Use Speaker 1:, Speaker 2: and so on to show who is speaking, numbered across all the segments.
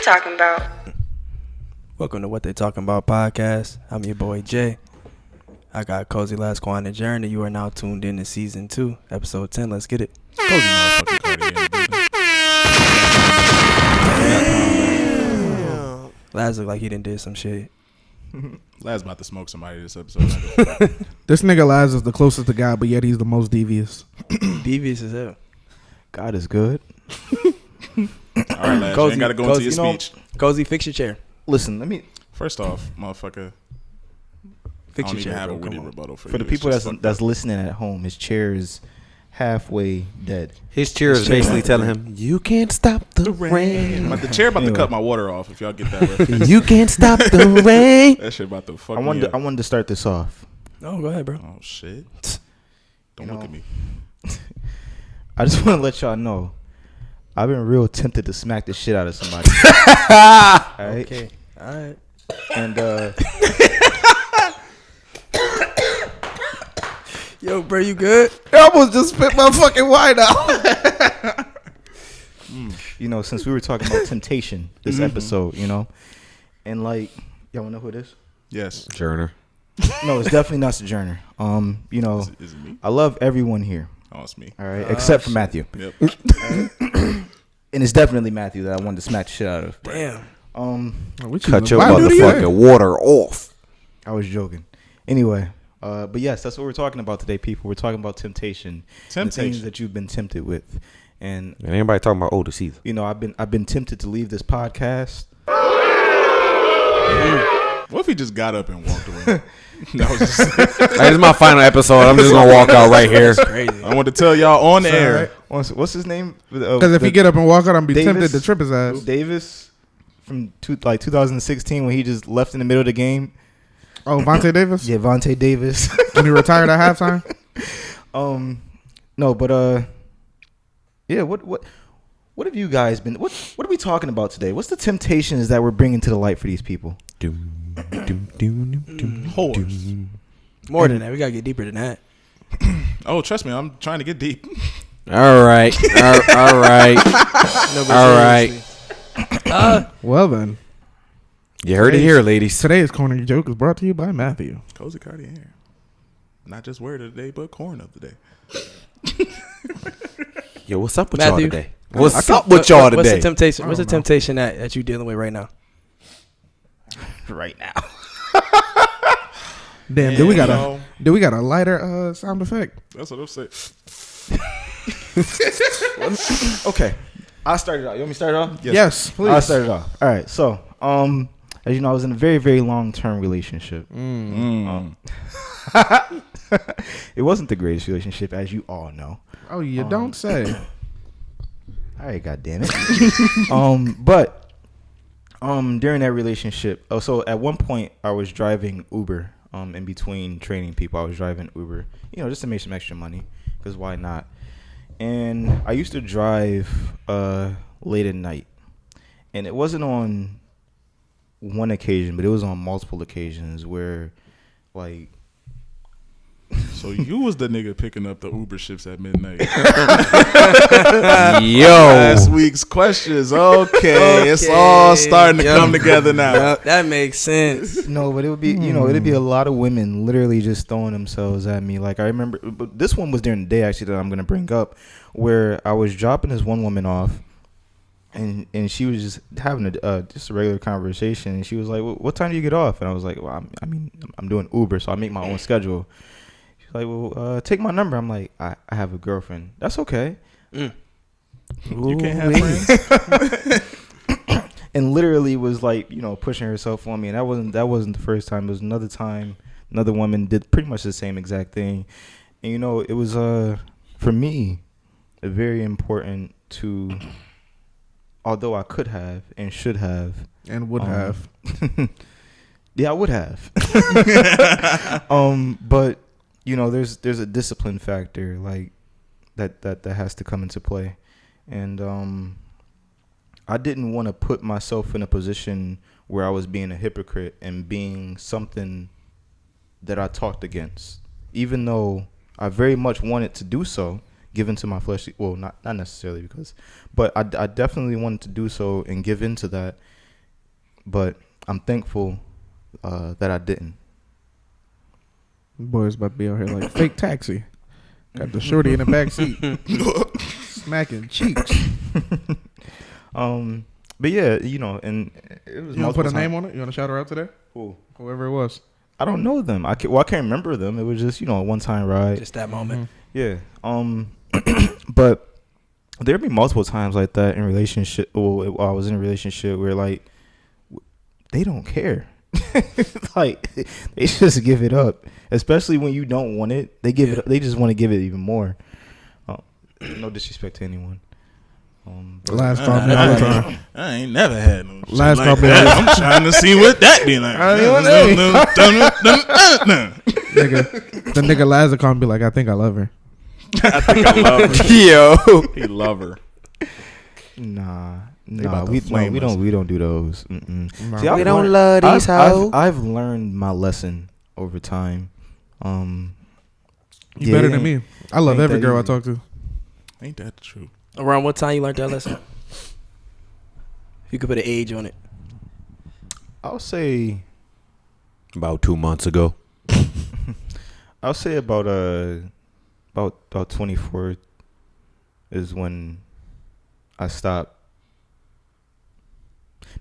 Speaker 1: talking about?
Speaker 2: Welcome to What They Talking About podcast. I'm your boy Jay. I got Cozy Lasquan and Journey. You are now tuned in to season 2, episode 10. Let's get it.
Speaker 3: Cozy motherfucking Cardi in the building.
Speaker 2: Laz looked like he done did some shit.
Speaker 3: Laz about to smoke somebody this episode.
Speaker 4: This nigga Laz is the closest to God, but yet he's the most devious.
Speaker 2: Devious as hell.
Speaker 5: God is good.
Speaker 3: All right, Laz, you ain't got to go into your speech.
Speaker 2: Cozy, fix your chair.
Speaker 5: Listen, let me.
Speaker 3: First off, motherfucker,
Speaker 2: Fix
Speaker 3: I don't
Speaker 2: your
Speaker 3: even
Speaker 2: chair,
Speaker 3: have
Speaker 2: bro.
Speaker 3: a witty
Speaker 2: Come on.
Speaker 3: rebuttal for you.
Speaker 5: For the
Speaker 3: It's
Speaker 5: people
Speaker 3: just
Speaker 5: that's listening at home, his chair is halfway dead.
Speaker 6: His chair is basically telling him, "You can't stop the rain.
Speaker 3: But the chair about to cut my water off. If y'all get that reference,
Speaker 6: You can't stop the rain."
Speaker 3: that shit about to fuck
Speaker 5: I
Speaker 3: me
Speaker 5: wanted
Speaker 3: up.
Speaker 5: to start this off.
Speaker 2: Oh, go ahead, bro.
Speaker 3: Oh shit! Don't
Speaker 5: You
Speaker 3: look
Speaker 5: know,
Speaker 3: at me.
Speaker 5: I just want to let y'all know, I've been real tempted to smack the shit out of somebody. All right,
Speaker 2: Okay. All right.
Speaker 5: and
Speaker 2: Yo, bro, you good?
Speaker 4: I almost just spit my fucking wine out.
Speaker 5: you know, since we were talking about temptation this episode, you know, and like, y'all wanna know who it is?
Speaker 3: Yes.
Speaker 6: Journer.
Speaker 5: No, it's definitely not Sojourner. You know,
Speaker 3: Is it me?
Speaker 5: I love everyone here.
Speaker 3: Oh, it's me.
Speaker 5: All right, except for Matthew,
Speaker 3: Yep.
Speaker 5: and it's definitely Matthew that I wanted to smack the shit out of.
Speaker 2: Damn.
Speaker 6: Cut your motherfucking water off.
Speaker 5: I was joking. Anyway, but yes, that's what we're talking about today, people. We're talking about temptation. The things
Speaker 3: Temptation.
Speaker 5: that you've been tempted with. And
Speaker 6: And anybody talking about oldest either.
Speaker 5: you know, I've been tempted to leave this podcast.
Speaker 3: What if he just got up and walked away? That was just,
Speaker 6: Hey, this is my final episode. I'm just gonna walk out right here.
Speaker 2: Crazy.
Speaker 3: I want to tell y'all on the air.
Speaker 5: What's his name?
Speaker 4: Because if he get up and walk out, I'm be
Speaker 5: Davis?
Speaker 4: tempted to trip his ass.
Speaker 5: Davis from 2016 when he just left in the middle of the game.
Speaker 4: Oh, Vontae Davis?
Speaker 5: Yeah, Vontae Davis.
Speaker 4: When he retired at halftime?
Speaker 5: No, but yeah. What have you guys been? What are we talking about today? What's the temptations that we're bringing to the light for these people?
Speaker 3: Whores.
Speaker 2: More than that. We got to get deeper than that.
Speaker 3: Oh, trust me, I'm trying to get deep.
Speaker 6: All right. All right.
Speaker 2: No, but
Speaker 6: All right.
Speaker 2: seriously.
Speaker 4: Well, then.
Speaker 6: You heard it here, ladies.
Speaker 4: Today's Corner Joke is brought to you by Matthew.
Speaker 3: Cozy Cardi in here. Not just word of the day, but corn of the day.
Speaker 6: Yo, what's up with
Speaker 2: Matthew.
Speaker 6: y'all today? What's up with y'all
Speaker 2: What's the
Speaker 6: today?
Speaker 2: temptation?
Speaker 4: I
Speaker 2: What's the
Speaker 4: don't know.
Speaker 2: temptation that you're dealing with right now?
Speaker 5: Right now.
Speaker 4: Damn,
Speaker 3: Yeah,
Speaker 4: do we got
Speaker 3: yo.
Speaker 4: a lighter sound effect?
Speaker 3: That's what I'm saying.
Speaker 5: Okay, I started off. You want me to start off?
Speaker 4: Yes, please.
Speaker 5: I started off. All right. So, as you know, I was in a very, very long-term relationship. It wasn't the greatest relationship, as you all know.
Speaker 4: Oh, you don't say.
Speaker 5: All right, goddamn it. But during that relationship, so at one point I was driving Uber. In between training people, I was driving Uber. You know, just to make some extra money, because why not? And I used to drive late at night, and it wasn't on one occasion, but it was on multiple occasions where, like.
Speaker 3: So you was the nigga picking up the Uber shifts at midnight.
Speaker 6: Yo.
Speaker 3: Last week's questions. Okay. It's all starting to come together now.
Speaker 2: Yep, that makes sense.
Speaker 5: No, but it would be, you know, it'd be a lot of women literally just throwing themselves at me. Like I remember, but this one was during the day actually that I'm gonna bring up, where I was dropping this one woman off, and she was just having just a regular conversation, and she was like, well, "What time do you get off?" And I was like, "Well, I'm doing Uber, so I make my own schedule." She's like, "Well, take my number." I'm like, "I have a girlfriend." That's okay.
Speaker 3: You can't have friends.
Speaker 5: And literally was like, you know, pushing herself on me, and that wasn't the first time. It was another time, another woman did pretty much the same exact thing, and you know, it was for me, very important to, although I could have and should have
Speaker 4: And would have.
Speaker 5: yeah, I would have, but you know, there's a discipline factor like that has to come into play, and I didn't want to put myself in a position where I was being a hypocrite and being something that I talked against, even though I very much wanted to do so, give into my flesh. Well, not necessarily but I definitely wanted to do so and give into that. But I'm thankful that I didn't.
Speaker 4: Boys about to be out here like fake taxi. Got the shorty in the back seat, smacking cheeks.
Speaker 5: But yeah, you know, and it was.
Speaker 4: You want to put a name on it? You want to shout her out today?
Speaker 5: Who?
Speaker 4: Whoever it was.
Speaker 5: I don't know them. I can't remember them. It was just, you know, a one-time ride.
Speaker 2: Just that moment.
Speaker 5: Yeah. But there be multiple times like that in relationship. Well, I was in a relationship where like they don't care. Like they just give it up, especially when you don't want it. They give it. They just want to give it even more. No disrespect to anyone.
Speaker 4: Last call me all the time.
Speaker 3: I ain't never had no shit
Speaker 4: Last
Speaker 3: like
Speaker 4: call me
Speaker 3: that.
Speaker 4: all the
Speaker 3: I'm trying to see what that be like.
Speaker 4: Nigga, the nigga Lazar call me be like, I think I love her.
Speaker 3: I think I love her.
Speaker 6: Yo.
Speaker 3: He love her.
Speaker 5: Nah,
Speaker 3: about to flame
Speaker 5: we
Speaker 3: us.
Speaker 5: don't do those.
Speaker 4: Nah.
Speaker 5: See,
Speaker 6: We don't love these hoes.
Speaker 5: I've learned my lesson over time.
Speaker 4: You better than me. I love
Speaker 5: Ain't
Speaker 4: every
Speaker 5: that
Speaker 4: girl I
Speaker 5: easy.
Speaker 4: talk to.
Speaker 3: Ain't that the truth?
Speaker 2: Around what time you learned that lesson? If you could put an age on it.
Speaker 5: I'll say
Speaker 6: About 2 months ago.
Speaker 5: about 24 is when I stopped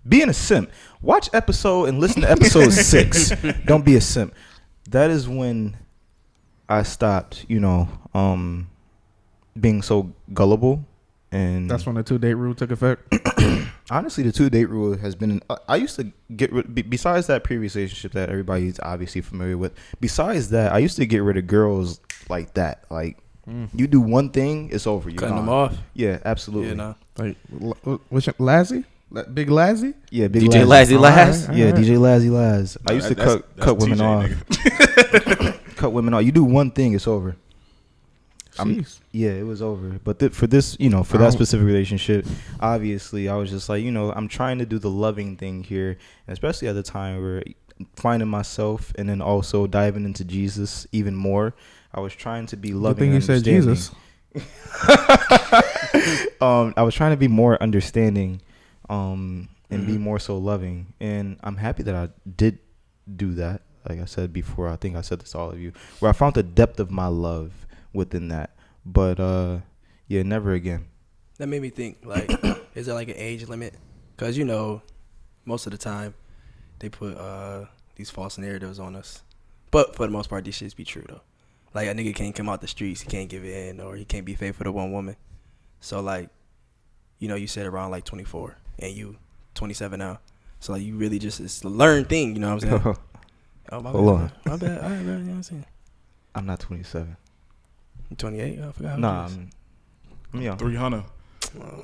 Speaker 5: being a simp. Watch episode and listen to episode 6. Don't be a simp. That is when I stopped, you know, being so gullible. And
Speaker 4: That's when the 2-date rule took effect.
Speaker 5: honestly, the 2-date rule has been. I used to get rid. Besides that previous relationship that everybody's obviously familiar with. Besides that, I used to get rid of girls like that. Like you do one thing, it's over. You're
Speaker 2: Cutting them
Speaker 5: gone.
Speaker 2: off.
Speaker 5: Yeah, absolutely.
Speaker 2: Yeah, no.
Speaker 4: Like, what's your Lazzy? Big Lazzy?
Speaker 5: Yeah, big
Speaker 6: DJ
Speaker 5: Lazzy.
Speaker 6: Lazzy Laz.
Speaker 4: Alright.
Speaker 5: Yeah, DJ Lazzy Laz. I used to
Speaker 3: That's
Speaker 5: cut women
Speaker 3: TJ,
Speaker 5: off.
Speaker 3: nigga.
Speaker 5: Cut women off. You do one thing, it's over.
Speaker 4: Jeez.
Speaker 5: Yeah, it was over. But for this, you know, for that specific relationship, obviously, I was just like, you know, I'm trying to do the loving thing here, and especially at the time where finding myself and then also diving into Jesus even more. I was trying to be loving.
Speaker 4: Good thing you
Speaker 5: and
Speaker 4: said
Speaker 5: understanding.
Speaker 4: Jesus.
Speaker 5: I was trying to be more understanding, and be more so loving, and I'm happy that I did do that. Like I said before, I think I said this to all of you, where I found the depth of my love within that. But yeah, never again.
Speaker 2: That made me think, like, is there like an age limit? Because, you know, most of the time they put these false narratives on us. But for the most part, these shits be true, though. Like, a nigga can't come out the streets, he can't give it in, or he can't be faithful to one woman. So, like, you know, you said around, like, 24, and you 27 now. So, like, you really just, it's a learned thing, you know what I'm saying? Oh, my
Speaker 5: Hold
Speaker 2: bad.
Speaker 5: on.
Speaker 2: My bad. All right, bro, you know what I'm saying?
Speaker 5: I'm not 27.
Speaker 2: You 28? I forgot.
Speaker 5: Nah, I'm young.
Speaker 3: 300.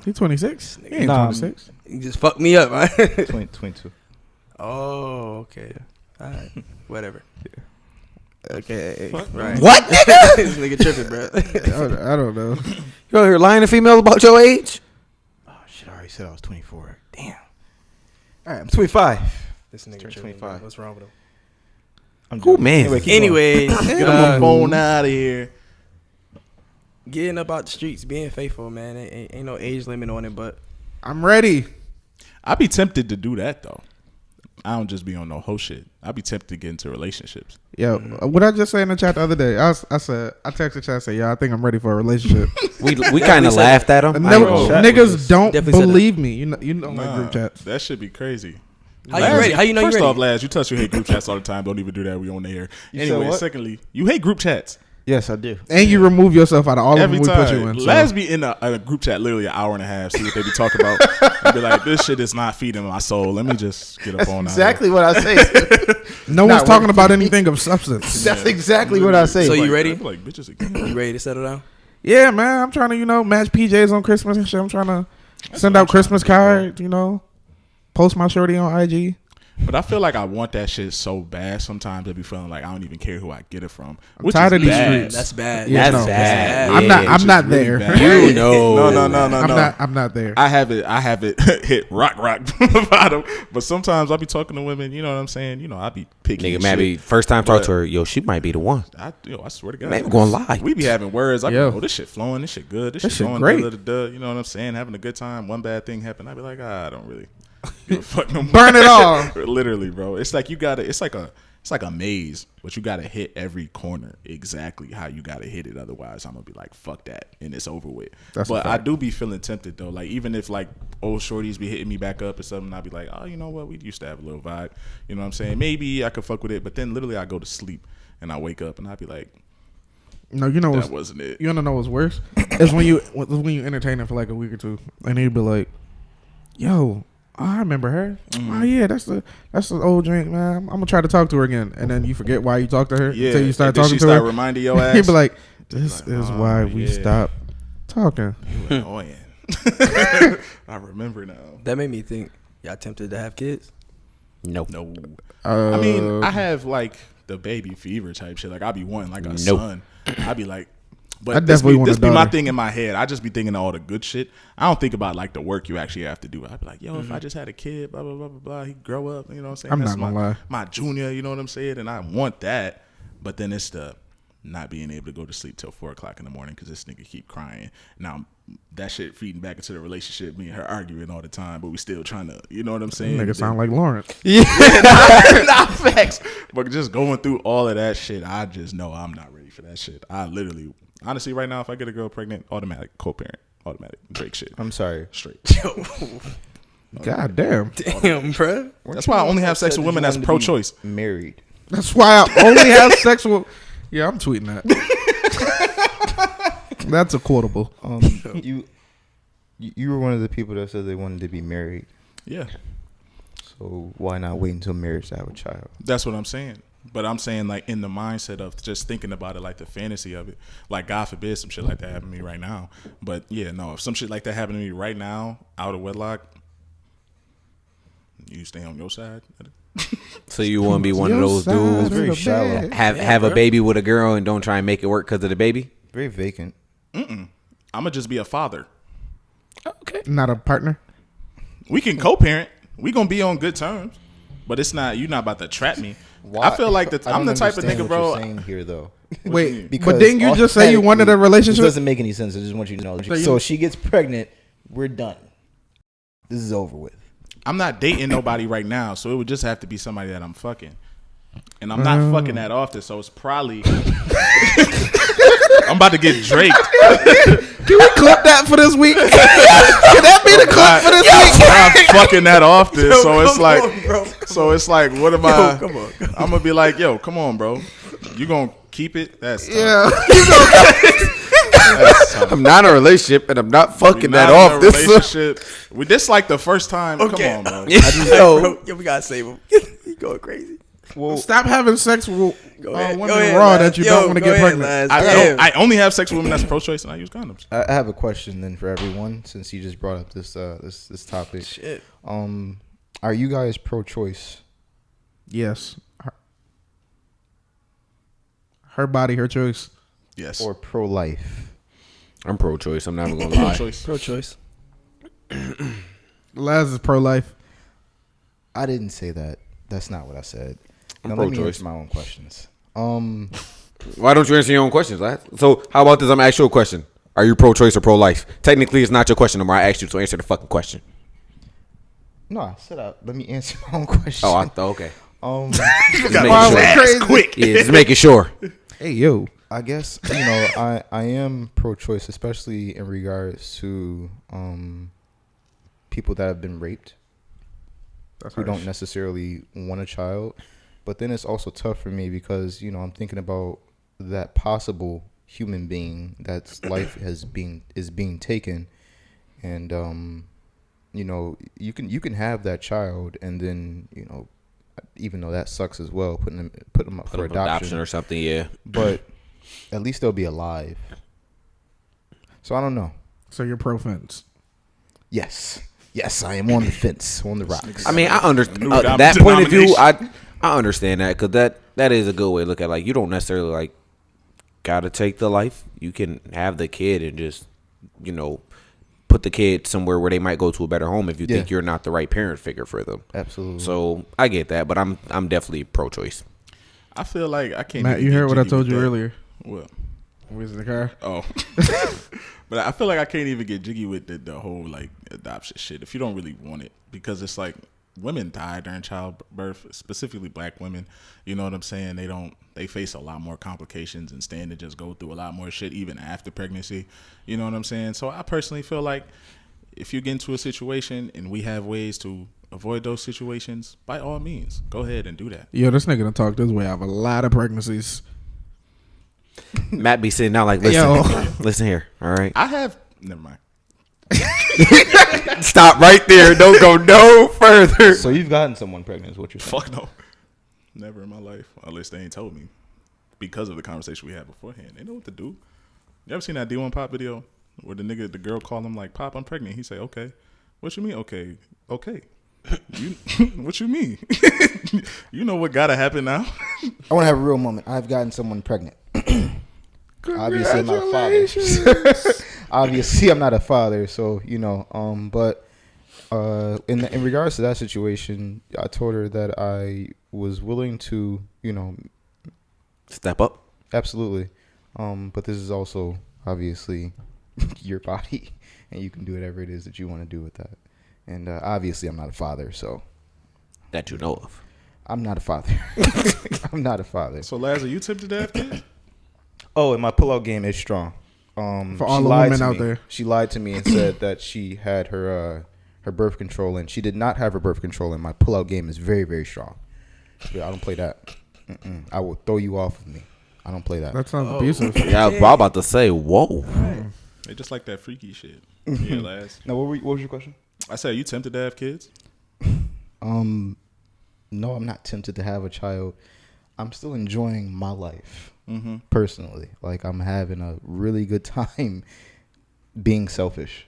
Speaker 4: He 26? He ain't
Speaker 5: Nah,
Speaker 4: 26.
Speaker 2: You just fucked me up, man.
Speaker 5: 22.
Speaker 2: Oh, okay. All right. Whatever. Okay. Right.
Speaker 6: What, nigga?
Speaker 2: This nigga tripping, bro.
Speaker 4: I don't know.
Speaker 6: You out here lying to females about your age?
Speaker 5: Oh shit! I already said I was 24. Damn. All right, I'm 25.
Speaker 2: This nigga
Speaker 5: Turn
Speaker 2: tripping.
Speaker 5: 25.
Speaker 2: What's wrong with him?
Speaker 5: I'm
Speaker 6: Cool,
Speaker 5: joking.
Speaker 6: man.
Speaker 5: Anyway, keep going.
Speaker 2: Anyways,
Speaker 3: Get my phone out of here.
Speaker 2: getting up out the streets, being faithful, man. Ain't no age limit on it, but
Speaker 4: I'm ready.
Speaker 3: I be tempted to do that though. I don't just be on no hoe shit. I be tempted to get into relationships.
Speaker 4: Yo, what I just say in the chat the other day, I texted chat, I said, yeah, I think I'm ready for a relationship.
Speaker 6: We kind of laughed at him.
Speaker 4: Niggas don't
Speaker 2: Definitely said
Speaker 4: believe me. You know my group chats.
Speaker 3: That should be crazy.
Speaker 2: how you ready? How you know you
Speaker 3: First
Speaker 2: ready?
Speaker 3: off, Laz, you touch you hate group chats all the time. Don't even do that. We on the air.
Speaker 5: You said
Speaker 3: Anyway,
Speaker 5: what?
Speaker 3: secondly, you hate group chats.
Speaker 5: Yes, I do.
Speaker 4: And you remove yourself out of all of
Speaker 3: Every
Speaker 4: them we
Speaker 3: time.
Speaker 4: put you in. So.
Speaker 3: Laz be in a group chat literally an hour and a half, see what they be talking about. And be like, this shit is not feeding my soul. Let me just get up
Speaker 5: That's
Speaker 3: on that.
Speaker 5: exactly what I say.
Speaker 4: No
Speaker 5: Not
Speaker 4: one's talking
Speaker 5: working.
Speaker 4: about anything of substance.
Speaker 5: That's exactly what I say.
Speaker 2: So you
Speaker 3: Like,
Speaker 2: ready?
Speaker 3: I feel like bitches again.
Speaker 2: You ready to settle down?
Speaker 4: Yeah, man. I'm trying to, match PJs on Christmas and shit. I'm trying to send out Christmas cards, post my shorty on IG.
Speaker 3: But I feel like I want that shit so bad. Sometimes I be feeling like I don't even care who I get it from.
Speaker 4: I'm tired of these streets.
Speaker 2: That's bad.
Speaker 4: Yeah,
Speaker 6: That's bad.
Speaker 4: I'm not there.
Speaker 6: You know.
Speaker 3: No.
Speaker 4: I'm not there.
Speaker 3: I have it hit rock from the bottom. But sometimes I be talking to women, you know what I'm saying? You know, I be picky.
Speaker 6: Nigga, maybe first time talk to her, yo, she might be the one.
Speaker 3: I swear to God.
Speaker 6: Man, gonna lie.
Speaker 3: We be having words. I be,
Speaker 4: Yo.
Speaker 3: oh, this shit flowing. This shit good. This
Speaker 4: This
Speaker 3: shit
Speaker 4: shit
Speaker 3: going
Speaker 4: great.
Speaker 3: You know what I'm saying? Having a good time. One bad thing happened. I be like, I don't really give a fuck no more.
Speaker 4: Burn it all.
Speaker 3: Literally, bro. It's like you gotta. It's like a maze, but you gotta hit every corner exactly how you gotta hit it. Otherwise, I'm gonna be like, fuck that, and it's over with.
Speaker 4: That's a
Speaker 3: but I
Speaker 4: fact.
Speaker 3: do be feeling tempted though. Like even if like old shorties be hitting me back up or something, I'd be like, oh, you know what? We used to have a little vibe. You know what I'm saying? Maybe I could fuck with it, but then literally I go to sleep and I wake up and I'd be like,
Speaker 4: No, you know
Speaker 3: that wasn't it.
Speaker 4: You wanna know what's worse? It's when you entertain her for like a week or two, and he'd be like, "Yo, I remember her. Oh yeah, that's the old drink, man. I'm gonna try to talk to her again." And then you forget why you talked to her
Speaker 3: Yeah,
Speaker 4: until you start
Speaker 3: and then
Speaker 4: talking
Speaker 3: she
Speaker 4: to
Speaker 3: start
Speaker 4: her.
Speaker 3: reminding your ass.
Speaker 4: He'd be like, "This
Speaker 3: like,
Speaker 4: is
Speaker 3: oh,
Speaker 4: why we
Speaker 3: yeah.
Speaker 4: stopped talking."
Speaker 3: Annoying. I remember now.
Speaker 2: That made me think. Y'all tempted to have kids?
Speaker 6: No.
Speaker 3: No. I mean, I have like the baby fever type shit. Like I be wanting like a son. I be like, but
Speaker 4: I definitely want a
Speaker 3: this be my
Speaker 4: daughter.
Speaker 3: thing in my head. I just be thinking of all the good shit. I don't think about like the work you actually have to do. I be like, yo, if I just had a kid, blah blah blah blah blah, he grow up. You know what I'm saying?
Speaker 4: I'm
Speaker 3: That's
Speaker 4: not gonna lie.
Speaker 3: my junior. You know what I'm saying? And I want that. But then it's the not being able to go to sleep till 4:00 in the morning because this nigga keep crying. Now that shit feeding back into the relationship. Me and her arguing all the time, but we still trying to. You know what I'm saying?
Speaker 4: Nigga sound like Lawrence.
Speaker 3: Not facts. But just going through all of that shit, I just know I'm not ready for that shit. I literally, honestly, right now, if I get a girl pregnant, automatic co-parent, automatic Drake shit.
Speaker 5: I'm sorry.
Speaker 3: Straight.
Speaker 4: God damn.
Speaker 2: Damn, bro.
Speaker 3: That's why I only have sex with women that's pro-choice.
Speaker 5: Married.
Speaker 4: That's why I only have sex with. Yeah, I'm tweeting that. That's a quotable.
Speaker 5: You were one of the people that said they wanted to be married.
Speaker 3: Yeah,
Speaker 5: So why not wait until marriage to have a child?
Speaker 3: that's what I'm saying. But I'm saying like in the mindset of just thinking about it, like the fantasy of it. Like God forbid some shit like that happen to me right now. But yeah, no, if some shit like that happened to me right now, out of wedlock, you stay on your side.
Speaker 6: So you want to be one of
Speaker 4: Your
Speaker 6: those
Speaker 4: side
Speaker 6: dudes
Speaker 4: of
Speaker 5: very
Speaker 4: the
Speaker 5: shallow.
Speaker 4: bed.
Speaker 6: have a baby with a girl and don't try and make it work because of the baby?
Speaker 5: Very vacant.
Speaker 3: I'm gonna just be a father.
Speaker 6: Okay.
Speaker 4: Not a partner.
Speaker 3: We can co-parent. We gonna be on good terms. But it's not. You're not about to trap me. I feel like
Speaker 5: I
Speaker 3: I'm
Speaker 5: don't
Speaker 3: the type of
Speaker 5: understand
Speaker 3: nigga,
Speaker 5: what
Speaker 3: bro.
Speaker 5: You're saying here though.
Speaker 4: Wait,
Speaker 5: Because
Speaker 4: but didn't you just say you wanted a
Speaker 5: automatically,
Speaker 4: relationship?
Speaker 5: This doesn't make any sense. I just want you to know. So if she gets pregnant, we're done. This is over with.
Speaker 3: I'm not dating nobody right now, so it would just have to be somebody that I'm fucking. And I'm not fucking that often, so it's probably I'm about to get Drake.
Speaker 4: Can we clip that for this week? Can that be the clip for this week?
Speaker 3: I'm fucking that often, so it's like,
Speaker 2: bro.
Speaker 3: what am I?
Speaker 2: Come on.
Speaker 3: I'm gonna be like, yo, come on, bro. You gonna keep it? That's tough.
Speaker 4: Yeah.
Speaker 3: That's tough.
Speaker 6: I'm not in a relationship and I'm not fucking
Speaker 3: Not
Speaker 6: that
Speaker 3: in a
Speaker 6: off. This
Speaker 3: relationship. This like the first time.
Speaker 2: Okay.
Speaker 3: Come on, bro.
Speaker 2: Bro, yeah, we gotta save him. He going crazy.
Speaker 4: Stop having sex with
Speaker 2: ahead.
Speaker 4: women
Speaker 2: Go ahead,
Speaker 4: raw
Speaker 2: Lance.
Speaker 4: that you
Speaker 2: Yo,
Speaker 4: don't want to
Speaker 2: go
Speaker 4: get
Speaker 2: ahead,
Speaker 4: pregnant.
Speaker 2: Lance.
Speaker 3: I only have sex with women that's pro-choice, and I use condoms.
Speaker 5: I have a question then for everyone, since you just brought up this this topic.
Speaker 2: Shit.
Speaker 5: Are you guys pro-choice?
Speaker 4: Yes. Her body, her choice.
Speaker 3: Yes.
Speaker 5: Or pro-life?
Speaker 6: I'm pro-choice. I'm not even gonna lie.
Speaker 3: Pro-choice.
Speaker 2: Pro-choice.
Speaker 4: Laz is pro-life.
Speaker 5: I didn't say that. That's not what I said.
Speaker 6: I'm
Speaker 5: Now let me
Speaker 6: pro-choice.
Speaker 5: answer my own questions.
Speaker 6: Why don't you answer your own questions, lad? So how about this? I'm gonna ask you a question. Are you pro-choice or pro-life? Technically, it's not your question anymore. I asked you, so answer the fucking question.
Speaker 5: No, I said let me answer my own question.
Speaker 6: Oh, I thought okay.
Speaker 3: Just
Speaker 4: Wow,
Speaker 3: making
Speaker 4: crazy.
Speaker 3: sure. Quick.
Speaker 6: Yeah, just making sure.
Speaker 4: Hey, yo.
Speaker 5: I guess I am pro-choice, especially in regards to people that have been raped who don't necessarily want a child. But then it's also tough for me because I'm thinking about that possible human being that's life is being taken, and you can have that child, and then even though that sucks as well, put them up for adoption
Speaker 6: or something. Yeah.
Speaker 5: but at least they'll be alive. So I don't know.
Speaker 4: So you're pro-fence.
Speaker 5: Yes. Yes, I am on the fence, on the rocks.
Speaker 6: I mean, I understand
Speaker 3: New
Speaker 6: that point of view.
Speaker 3: denomination.
Speaker 6: I understand that because that is a good way to look at it. Like, you don't necessarily like gotta take the life. You can have the kid and just, you know, put the kid somewhere where they might go to a better home if you think you're not the right parent figure for them.
Speaker 5: Absolutely.
Speaker 6: So I get that, but I'm definitely pro-choice.
Speaker 3: I feel like I can't.
Speaker 4: Matt,
Speaker 3: even
Speaker 4: you
Speaker 3: get
Speaker 4: heard what I
Speaker 3: jiggy
Speaker 4: told
Speaker 3: with
Speaker 4: you
Speaker 3: that.
Speaker 4: earlier.
Speaker 3: What?
Speaker 4: We was in the car.
Speaker 3: Oh. But I feel like I can't even get jiggy with the whole like adoption shit if you don't really want it, because it's like women die during childbirth, specifically black women. You know what I'm saying? They face a lot more complications and stand to just go through a lot more shit even after pregnancy. You know what I'm saying? So I personally feel like if you get into a situation and we have ways to avoid those situations, by all means, go ahead and do that.
Speaker 4: Yo, this nigga done talked his way out of a lot of pregnancies.
Speaker 6: Matt be sitting down like, listen, listen here, all right?
Speaker 3: Never mind.
Speaker 6: Stop right there. Don't go no further.
Speaker 5: So you've gotten someone pregnant, is what you're saying?
Speaker 3: Fuck no. Never in my life, unless they ain't told me. Because of the conversation we had beforehand. They know what to do. You ever seen that D1 Pop video where the girl called him like, Pop, I'm pregnant. He say, okay. What you mean, okay? You, what you mean? You know what gotta happen now?
Speaker 5: I want to have a real moment. I've gotten someone pregnant. Obviously, I'm not a father. Obviously, I'm not a father. So, you know, but in regards to that situation, I told her that I was willing to, you know,
Speaker 6: Step up.
Speaker 5: absolutely. But this is also obviously your body, and you can do whatever it is that you want to do with that. And obviously, I'm not a father, so
Speaker 6: That you know of.
Speaker 5: I'm not a father. I'm not a father.
Speaker 3: So, Laz, are you tempted to have kids?
Speaker 5: Oh, and my pullout game is strong.
Speaker 4: For
Speaker 5: she
Speaker 4: all the
Speaker 5: lied
Speaker 4: women
Speaker 5: to
Speaker 4: out
Speaker 5: me.
Speaker 4: there.
Speaker 5: She lied to me and said that she had her birth control in. She did not have her birth control in. My pullout game is very, very strong. Yeah, I don't play that. I will throw you off of me. I don't play that.
Speaker 4: That sounds abusive.
Speaker 6: Yeah, I was about to say, whoa.
Speaker 3: They just like that freaky shit. Yeah, Laz.
Speaker 5: Now, what was your question?
Speaker 3: I said, are you tempted to have kids?
Speaker 5: No, I'm not tempted to have a child. I'm still enjoying my life personally. Like, I'm having a really good time being selfish.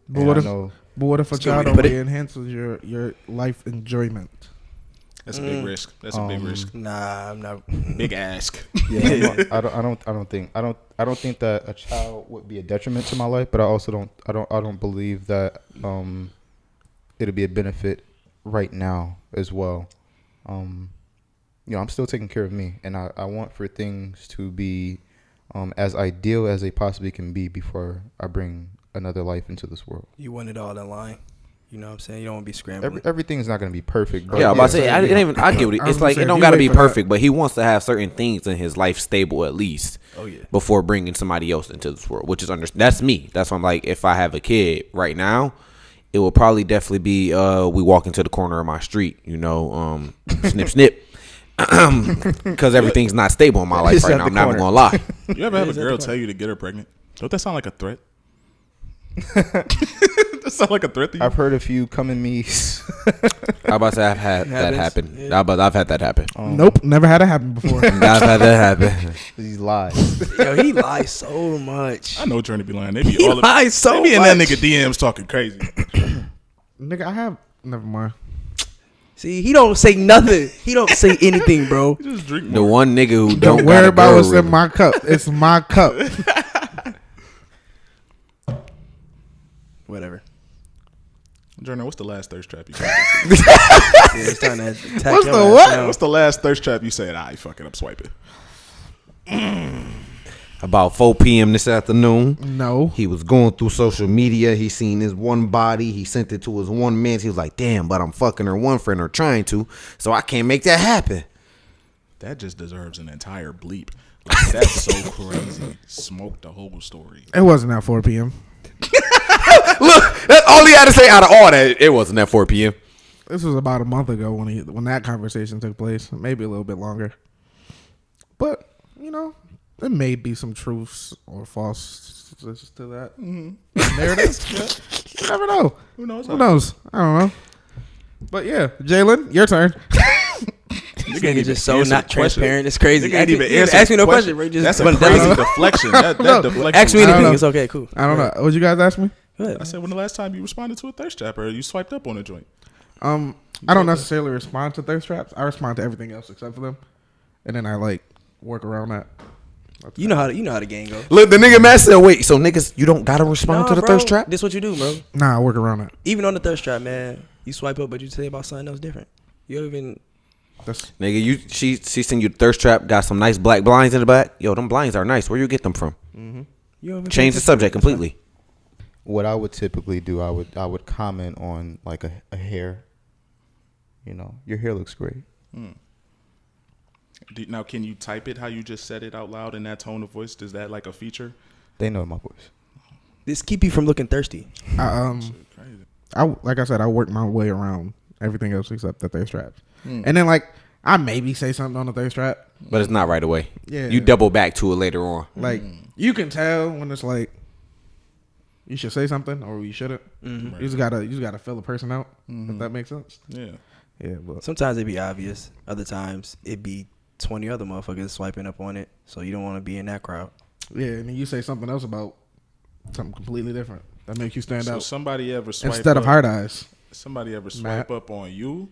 Speaker 4: But
Speaker 5: And
Speaker 4: what
Speaker 5: I
Speaker 4: if?
Speaker 5: know-
Speaker 4: But what if a child only enhances your life enjoyment?
Speaker 3: That's a big risk. That's a big risk.
Speaker 2: Nah, I'm not.
Speaker 3: Big ask.
Speaker 5: Yeah, I don't think that a child would be a detriment to my life, but I also don't believe that it'll be a benefit right now as well. You know, I'm still taking care of me, and I want for things to be as ideal as they possibly can be before I bring another life into this world.
Speaker 2: You want it all in line. You know what I'm saying? You don't want to be scrambling.
Speaker 5: Everything's not going to be perfect. But
Speaker 6: Yeah, I'm about to say, I get what
Speaker 4: I was
Speaker 6: it's like.
Speaker 4: gonna say,
Speaker 6: It don't
Speaker 4: if you
Speaker 6: got to
Speaker 4: wait
Speaker 6: be
Speaker 4: for that-
Speaker 6: perfect, but he wants to have certain things in his life stable at least.
Speaker 2: Oh, yeah.
Speaker 6: Before bringing somebody else into this world, which is that's me. That's why I'm like, if I have a kid right now, it will probably definitely be we walk into the corner of my street, you know, snip snip, because everything's not stable in my life
Speaker 5: It's
Speaker 6: right
Speaker 5: at
Speaker 6: now.
Speaker 5: the
Speaker 6: I'm not even
Speaker 5: corner.
Speaker 6: gonna lie.
Speaker 3: You ever have a girl tell you to get her pregnant? Don't that sound like a threat? That sound like a threat to you?
Speaker 5: I've heard a few come in me.
Speaker 6: I'm about to say I've had that happen.
Speaker 2: Yeah.
Speaker 6: I've had that happen.
Speaker 4: Nope, never had it happen before.
Speaker 6: I've had that happen.
Speaker 5: These lies.
Speaker 2: Yo, he lies so much.
Speaker 3: I know Journey be lying. They be
Speaker 2: He
Speaker 3: all
Speaker 2: lies so
Speaker 3: they be in that
Speaker 2: much.
Speaker 3: nigga DMs talking crazy.
Speaker 4: Nigga, I have. Never mind.
Speaker 2: See, he don't say nothing. He don't say anything, bro.
Speaker 3: Just drink
Speaker 6: The
Speaker 3: more.
Speaker 6: one nigga who
Speaker 4: Don't
Speaker 6: don't
Speaker 4: worry
Speaker 6: got a
Speaker 4: about
Speaker 6: girl
Speaker 4: what's
Speaker 6: really.
Speaker 4: in my cup. It's my cup.
Speaker 2: Whatever.
Speaker 3: Journey, what's the last thirst trap you said?
Speaker 2: Yeah, he's trying to attack
Speaker 4: What's
Speaker 2: your
Speaker 4: the
Speaker 2: ass
Speaker 4: what?
Speaker 2: now.
Speaker 3: What's the last thirst trap you said? Fuck it, I'm swiping.
Speaker 6: About 4 p.m. this afternoon.
Speaker 4: No.
Speaker 6: He was going through social media. He seen his one body. He sent it to his one man. He was like, damn, but I'm fucking her one friend or trying to. So I can't make that happen.
Speaker 3: That just deserves an entire bleep. Like, that's so crazy. Smoke the whole story.
Speaker 4: It wasn't at 4 p.m.
Speaker 6: Look, that's all he had to say out of all that. It wasn't at 4 p.m.
Speaker 4: This was about a month ago when that conversation took place. Maybe a little bit longer. But, you know, there may be some truths or false to that. Narrative. You never know.
Speaker 3: Who knows?
Speaker 4: Who knows? I don't know. But yeah, Jalen, your turn.
Speaker 2: This nigga just so not transparent. It's crazy.
Speaker 3: Nigga ain't even
Speaker 2: You
Speaker 3: answer
Speaker 2: ask me
Speaker 3: the
Speaker 2: no question, bro.
Speaker 3: question.
Speaker 2: Just
Speaker 3: That's a
Speaker 2: run it down.
Speaker 3: crazy deflection. That deflection.
Speaker 2: Ask me
Speaker 4: I don't
Speaker 2: anything.
Speaker 4: know.
Speaker 2: It's okay. Cool.
Speaker 4: I don't know. What you guys ask me?
Speaker 3: I said, when the last time you responded to a thirst trap or you swiped up on a joint?
Speaker 4: I don't necessarily respond to thirst traps. I respond to everything else except for them, and then I like work around that.
Speaker 2: You know how the game goes.
Speaker 6: Look, the nigga Matt said, "Wait, so niggas, you don't gotta respond to the thirst trap?"
Speaker 2: This what you do, bro.
Speaker 4: Nah, I work around that.
Speaker 2: Even on the thirst trap, man, you swipe up, but you say about something else different. You don't even.
Speaker 4: That's
Speaker 6: Nigga, she send you the thirst trap. Got some nice black blinds in the back. Yo, them blinds are nice. Where you get them from?
Speaker 2: You don't even
Speaker 6: Change the subject completely.
Speaker 5: What I would typically do, I would comment on like a hair. You know, your hair looks great.
Speaker 3: Now, can you type it how you just said it out loud in that tone of voice? Is that like a feature?
Speaker 5: They know my voice.
Speaker 2: This keep you from looking thirsty.
Speaker 3: Crazy.
Speaker 4: like I said, I work my way around everything else except the thirst traps. And then like I maybe say something on the thirst trap.
Speaker 6: But it's not right away.
Speaker 4: Yeah.
Speaker 6: You double back to it later on.
Speaker 4: Like you can tell when it's like you should say something or you shouldn't. You just gotta fill a person out. If that makes sense.
Speaker 3: Yeah.
Speaker 4: Yeah, but
Speaker 2: Sometimes it be obvious. Other times it be 20 other motherfuckers swiping up on it. So you don't want to be in that crowd.
Speaker 4: yeah, and then you say something else about something completely different that makes you stand
Speaker 3: So
Speaker 4: out
Speaker 3: somebody ever swipe
Speaker 4: instead of
Speaker 3: up,
Speaker 4: hard eyes.
Speaker 3: Somebody ever swipe up on you,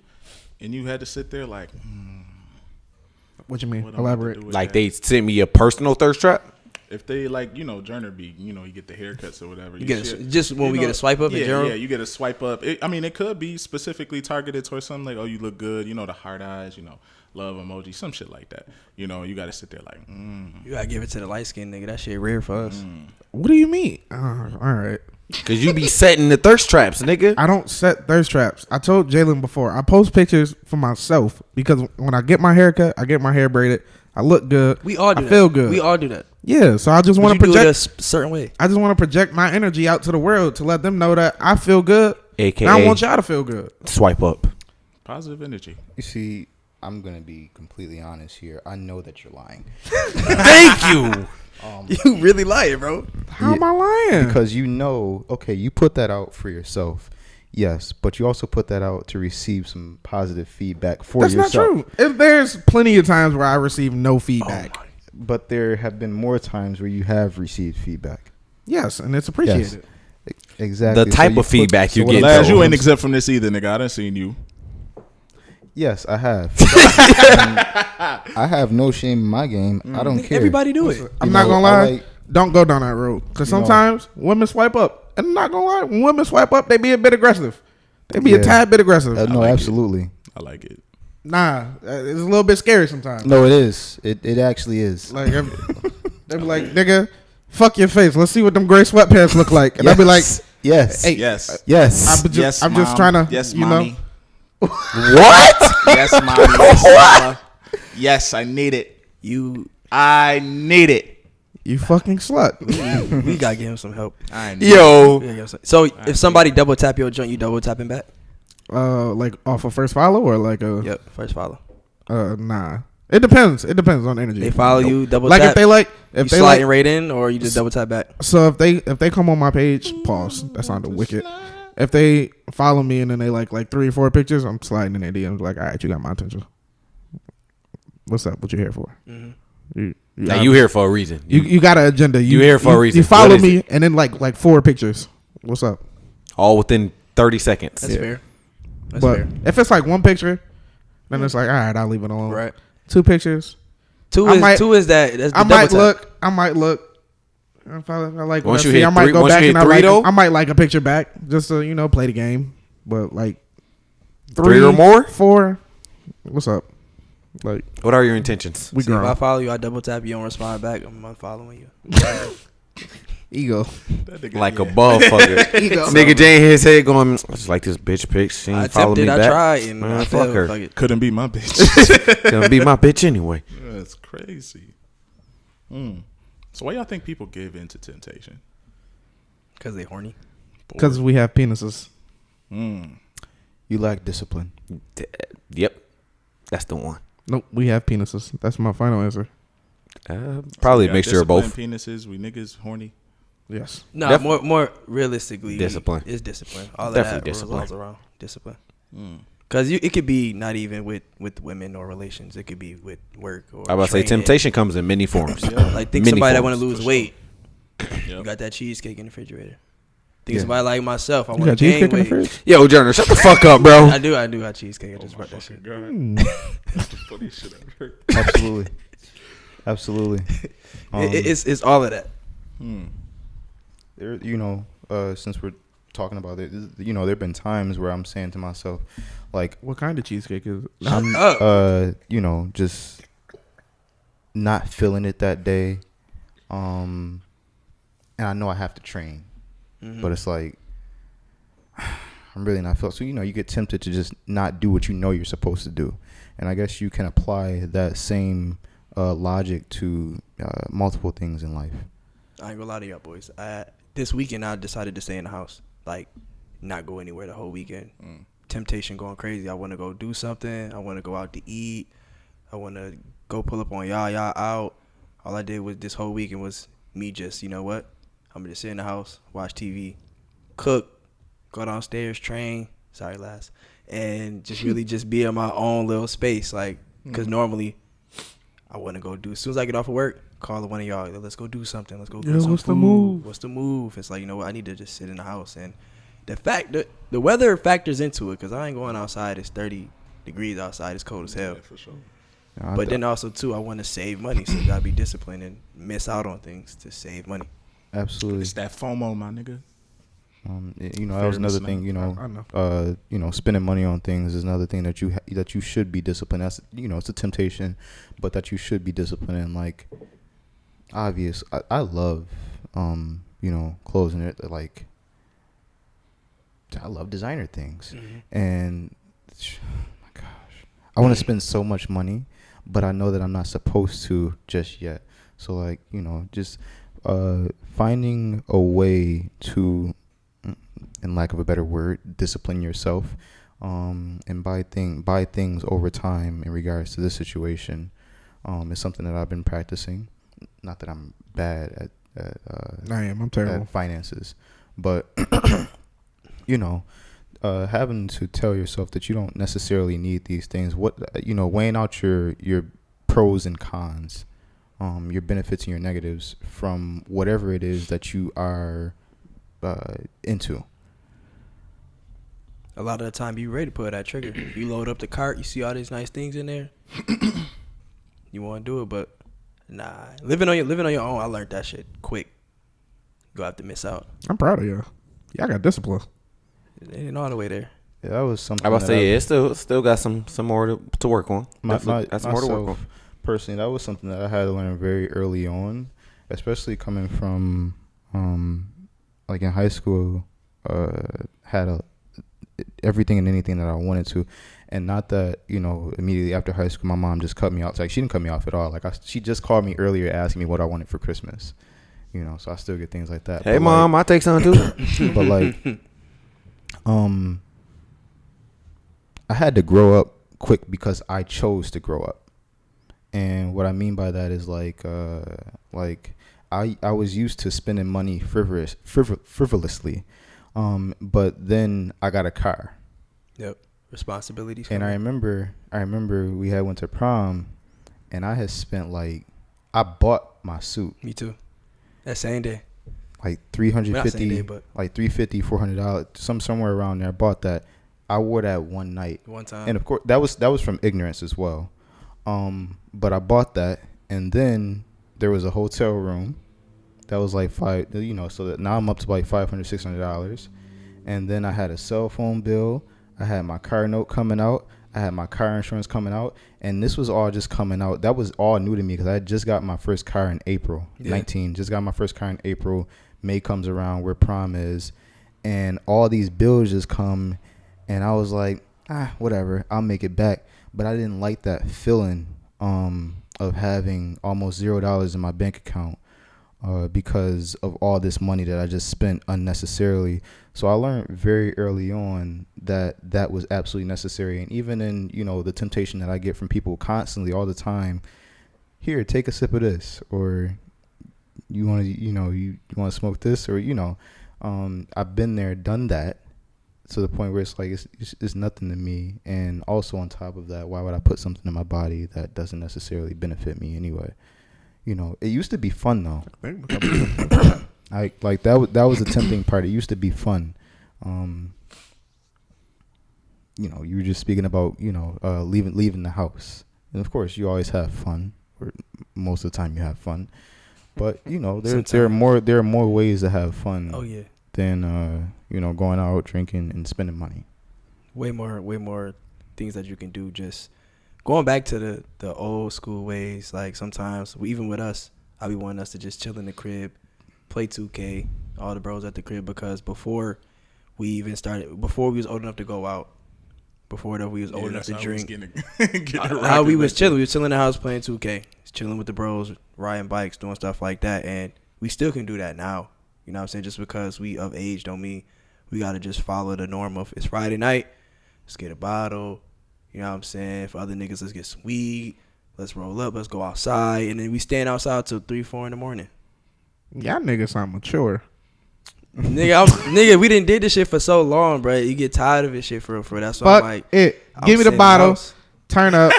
Speaker 3: and you had to sit there like,
Speaker 4: What you mean?
Speaker 3: what am I to
Speaker 4: Elaborate.
Speaker 3: do with
Speaker 6: Like
Speaker 3: that?
Speaker 6: they sent me a personal thirst trap.
Speaker 3: If they like, Jerner be, you get the haircuts or whatever.
Speaker 2: You get
Speaker 3: share-
Speaker 2: just when we get a swipe up in
Speaker 3: yeah,
Speaker 2: general.
Speaker 3: Yeah, you get a swipe up. It could be specifically targeted towards something like, oh, you look good. The heart eyes. Love emoji, some shit like that. You got to sit there like,
Speaker 2: You gotta give it to the light skinned nigga. That shit rare for us.
Speaker 4: What do you mean? All right.
Speaker 6: Cause you be setting the thirst traps, nigga.
Speaker 4: I don't set thirst traps. I told Jalen before. I post pictures for myself because when I get my hair cut, I get my hair braided. I look good.
Speaker 2: We all do
Speaker 4: I
Speaker 2: that.
Speaker 4: feel good.
Speaker 2: We all do that.
Speaker 4: Yeah, so I just
Speaker 2: But
Speaker 4: want
Speaker 2: you
Speaker 4: to
Speaker 2: do it
Speaker 4: project.
Speaker 2: a certain way.
Speaker 4: I just want to project my energy out to the world to let them know that I feel good.
Speaker 6: AKA
Speaker 4: And I want y'all to feel good.
Speaker 6: swipe up.
Speaker 3: positive energy.
Speaker 5: You see, I'm gonna be completely honest here. I know that you're lying.
Speaker 6: Thank you.
Speaker 2: You really lying, bro.
Speaker 4: How am I lying?
Speaker 5: Because okay, you put that out for yourself, yes, but you also put that out to receive some positive feedback for
Speaker 4: That's
Speaker 5: yourself.
Speaker 4: not true. There's plenty of times where I receive no feedback.
Speaker 5: But there have been more times where you have received feedback.
Speaker 4: Yes, and it's appreciated.
Speaker 5: Exactly.
Speaker 6: The type of feedback you
Speaker 5: what
Speaker 6: get,
Speaker 5: I'm
Speaker 3: Laz,
Speaker 6: though.
Speaker 3: you ain't exempt from this either, nigga. I done seen you.
Speaker 5: Yes, I have. I have no shame in my game. I don't care.
Speaker 2: Everybody do it.
Speaker 4: I'm
Speaker 5: You
Speaker 4: not
Speaker 5: know,
Speaker 4: gonna
Speaker 5: I
Speaker 4: lie.
Speaker 5: like-
Speaker 4: Don't go down that road because
Speaker 5: You know-
Speaker 4: sometimes women swipe up, and I'm not gonna lie. When women swipe up, they be a bit aggressive. They be a
Speaker 5: Yeah.
Speaker 4: tad bit aggressive.
Speaker 5: No,
Speaker 3: like it.
Speaker 5: absolutely.
Speaker 3: I like it.
Speaker 4: Nah, it's a little bit scary sometimes.
Speaker 5: No, it is. It actually is.
Speaker 4: Like they be like, "Nigga, fuck your face. Let's see what them gray sweatpants look like." And I be like,
Speaker 5: yes,
Speaker 4: "Hey,
Speaker 3: Yes.
Speaker 5: yes.
Speaker 4: I'm just trying to,
Speaker 3: Yes,
Speaker 4: you
Speaker 3: mommy.
Speaker 4: know."
Speaker 6: What?
Speaker 3: Yes, mommy. Yes, mama. Yes, I need it. I need it.
Speaker 4: You fucking slut.
Speaker 2: We gotta give him some help.
Speaker 3: I need
Speaker 6: Yo.
Speaker 2: We gotta give him some- So if somebody double tap your joint, you double tapping back?
Speaker 4: Like off of first follow or like a
Speaker 2: Yep, first follow.
Speaker 4: nah. It depends. It depends on energy.
Speaker 2: They follow you, double
Speaker 4: like
Speaker 2: tap.
Speaker 4: if they like
Speaker 2: you
Speaker 4: if they
Speaker 2: sliding
Speaker 4: like
Speaker 2: right in, or you just double tap back.
Speaker 4: so if they come on my page, pause. That sounded wicked. If they follow me and then they like 3 or 4 pictures, I'm sliding in their DMs like, all right, you got my attention. What's up? What you here for?
Speaker 6: Now you here for a reason.
Speaker 4: You got an agenda.
Speaker 6: You here for a reason.
Speaker 4: You follow
Speaker 6: What is
Speaker 4: me and then like 4 pictures. What's up?
Speaker 6: all within 30 seconds.
Speaker 2: That's fair. That's
Speaker 4: but
Speaker 2: fair.
Speaker 4: if it's like 1 picture, then it's like, all right, I'll leave it alone.
Speaker 2: Right.
Speaker 4: 2 pictures.
Speaker 2: Two
Speaker 4: I
Speaker 2: is
Speaker 4: might-
Speaker 2: that. That's the
Speaker 4: I might
Speaker 2: double tap.
Speaker 4: look. If I like what
Speaker 6: Once
Speaker 4: I
Speaker 6: you
Speaker 4: see,
Speaker 6: hit
Speaker 4: I might
Speaker 6: three-
Speaker 4: go
Speaker 6: once you
Speaker 4: back
Speaker 6: hit
Speaker 4: and
Speaker 6: three, though?
Speaker 4: I might like a picture back just to play the game. But like
Speaker 6: 3 or more?
Speaker 4: 4. What's up? Like
Speaker 6: What are your intentions?
Speaker 4: we
Speaker 2: See, if I
Speaker 4: grown.
Speaker 2: follow you, I double tap. You don't respond back. I'm unfollowing you.
Speaker 4: Ego.
Speaker 3: That nigga,
Speaker 6: Like a
Speaker 3: yeah.
Speaker 6: motherfucker.
Speaker 4: Ego.
Speaker 6: Nigga Jane his head going, I just like this bitch pic. She
Speaker 2: I
Speaker 6: ain't follow me
Speaker 2: attempted. I
Speaker 6: back.
Speaker 2: tried, and
Speaker 6: Man,
Speaker 2: I
Speaker 6: fuck
Speaker 2: failed.
Speaker 6: her.
Speaker 2: Fuck it.
Speaker 3: Couldn't be my bitch.
Speaker 6: Gonna be my bitch anyway.
Speaker 3: That's crazy. So why y'all think people give in to temptation?
Speaker 2: Cause they horny.
Speaker 4: Because we have penises.
Speaker 5: You lack discipline.
Speaker 6: Yep. That's the one.
Speaker 4: Nope, we have penises. That's my final answer.
Speaker 6: Probably
Speaker 3: We
Speaker 6: a
Speaker 3: got
Speaker 6: mixture of both.
Speaker 3: disciplined Penises, we niggas horny.
Speaker 4: Yes.
Speaker 2: No,
Speaker 6: Def-
Speaker 2: more realistically,
Speaker 6: Discipline.
Speaker 2: It's discipline. All
Speaker 6: Definitely
Speaker 2: of that
Speaker 6: discipline.
Speaker 2: revolves around discipline. Cause it could be not even with women or relations. It could be with work or.
Speaker 6: I about to say
Speaker 2: training.
Speaker 6: temptation comes in many forms.
Speaker 2: Like think
Speaker 6: Many
Speaker 2: somebody that
Speaker 6: forms,
Speaker 2: want to lose
Speaker 3: for sure.
Speaker 2: weight.
Speaker 3: Yep.
Speaker 2: You got that cheesecake in the refrigerator. Think somebody like myself. I
Speaker 4: You
Speaker 2: want to
Speaker 4: got
Speaker 2: gain
Speaker 4: cheesecake in the
Speaker 2: weight.
Speaker 4: fridge?
Speaker 6: Yo, Journal, shut the fuck up, bro.
Speaker 2: I do got cheesecake. I just brought that shit.
Speaker 3: That's the funniest shit I've heard.
Speaker 5: Absolutely. Absolutely.
Speaker 2: It's all of that.
Speaker 5: There, you know, since we're talking about it, you know, there've been times where I'm saying to myself, like,
Speaker 4: What kind of cheesecake is it?
Speaker 5: I'm, you know, just not feeling it that day. And I know I have to train, but it's like, I'm really not feeling. So, you know, you get tempted to just not do what you know you're supposed to do. And I guess you can apply that same logic to multiple things in life.
Speaker 2: I ain't gonna lie to y'all boys. This weekend I decided to stay in the house, like not go anywhere the whole weekend. Temptation going crazy. I want to go do something. I want to go out to eat. I want to go pull up on y'all out. All I did was this whole weekend was me just, you know what? I'm gonna just sit in the house, watch TV, cook, go downstairs, train. Sorry, last, and just really just be in my own little space, like, cause normally I want to go do. As soon as I get off of work, call one of y'all. Let's go do something. Let's go get some
Speaker 4: what's
Speaker 2: food.
Speaker 4: the move?
Speaker 2: What's the move? It's like, you know what? I need to just sit in the house. And the fact that the weather factors into it, because I ain't going outside. It's 30 degrees outside. It's cold as hell.
Speaker 3: Yeah, for sure.
Speaker 2: But then also, too, I want to save money. So you got to be disciplined and miss out on things to save money.
Speaker 5: Absolutely.
Speaker 3: It's that FOMO, my nigga.
Speaker 5: You know, that was another thing. You know,
Speaker 4: I know.
Speaker 5: You know, spending money on things is another thing that you should be disciplined. That's, you know, it's a temptation, but that you should be disciplined in. Like, obvious. I love, you know, clothes and it. Like, I love designer things, and oh my gosh, I want to spend so much money, but I know that I'm not supposed to just yet. So, like, you know, just finding a way to, in lack of a better word, discipline yourself, and buy things over time in regards to this situation, is something that I've been practicing. Not that I'm bad at
Speaker 4: I'm terrible.
Speaker 5: at finances, but you know, having to tell yourself that you don't necessarily need these things. What, you know, weighing out your pros and cons, your benefits and your negatives from whatever it is that you are into.
Speaker 2: A lot of the time, you ready to pull that trigger. You load up the cart, you see all these nice things in there. You want to do it, but nah. Living on your own, I learned that shit quick. You have to miss out.
Speaker 4: I'm proud of y'all. Y'all got discipline.
Speaker 2: It ain't all the way there.
Speaker 5: Yeah, that was something.
Speaker 6: I about to say, yeah, it still got some more to work on. Got some more to work on.
Speaker 5: Personally, that was something that I had to learn very early on, especially coming from, like in high school, had everything and anything that I wanted to. And not that, you know, immediately after high school, my mom just cut me off. Like, she didn't cut me off at all. Like, she just called me earlier asking me what I wanted for Christmas. You know, so I still get things like that.
Speaker 6: Hey,
Speaker 5: but
Speaker 6: Mom, I take something too.
Speaker 5: But like, I had to grow up quick because I chose to grow up. And what I mean by that is like I was used to spending money frivolously, but then I got a car.
Speaker 2: Yep, responsibilities.
Speaker 5: And I remember we had went to prom, and I had spent I bought my suit.
Speaker 2: Me too. That same day.
Speaker 5: Like
Speaker 2: $350, but
Speaker 5: like $350, $400, somewhere around there. I bought that. I wore that one night,
Speaker 2: one time,
Speaker 5: and of course that was from ignorance as well. But I bought that, and then there was a hotel room that was like $500, you know, so that now I'm up to like $500, $600, and then I had a cell phone bill. I had my car note coming out. I had my car insurance coming out, and this was all just coming out. That was all new to me because I had just got my first car in April 19. Just got my first car in April. May comes around where prom is, and all these bills just come, and I was like, whatever, I'll make it back. But I didn't like that feeling of having almost $0 in my bank account because of all this money that I just spent unnecessarily. So I learned very early on that was absolutely necessary. And even in, you know, the temptation that I get from people constantly all the time, here, take a sip of this, or you want to, you know, you want to smoke this, or, you know, I've been there, done that, to the point where it's like it's nothing to me. And also on top of that, why would I put something in my body that doesn't necessarily benefit me anyway? You know, it used to be fun though. like that was the tempting part. It used to be fun. You know, you were just speaking about, you know, leaving the house, and of course you always have fun, or most of the time you have fun. But you know, there are more ways to have fun.
Speaker 2: Oh yeah.
Speaker 5: Than you know, going out drinking and spending money.
Speaker 2: Way more things that you can do. Just going back to the old school ways. Like sometimes, even with us, I be wanting us to just chill in the crib, play 2K, all the bros at the crib, because before we was old enough to go out, before that we was old enough to drink. How we was chilling. We was chilling in the house playing 2K, chilling with the bros, riding bikes, doing stuff like that, and we still can do that now. You know what I'm saying? Just because we of age don't mean we got to just follow the norm of it's Friday night, let's get a bottle. You know what I'm saying? For other niggas, let's get some weed. Let's roll up. Let's go outside. And then we stand outside till 3, 4 in the morning.
Speaker 4: Y'all niggas sound mature.
Speaker 2: Nigga, we didn't did this shit for so long, bro. You get tired of this shit for real. That's why I'm like,
Speaker 4: give me the bottle. Turn up.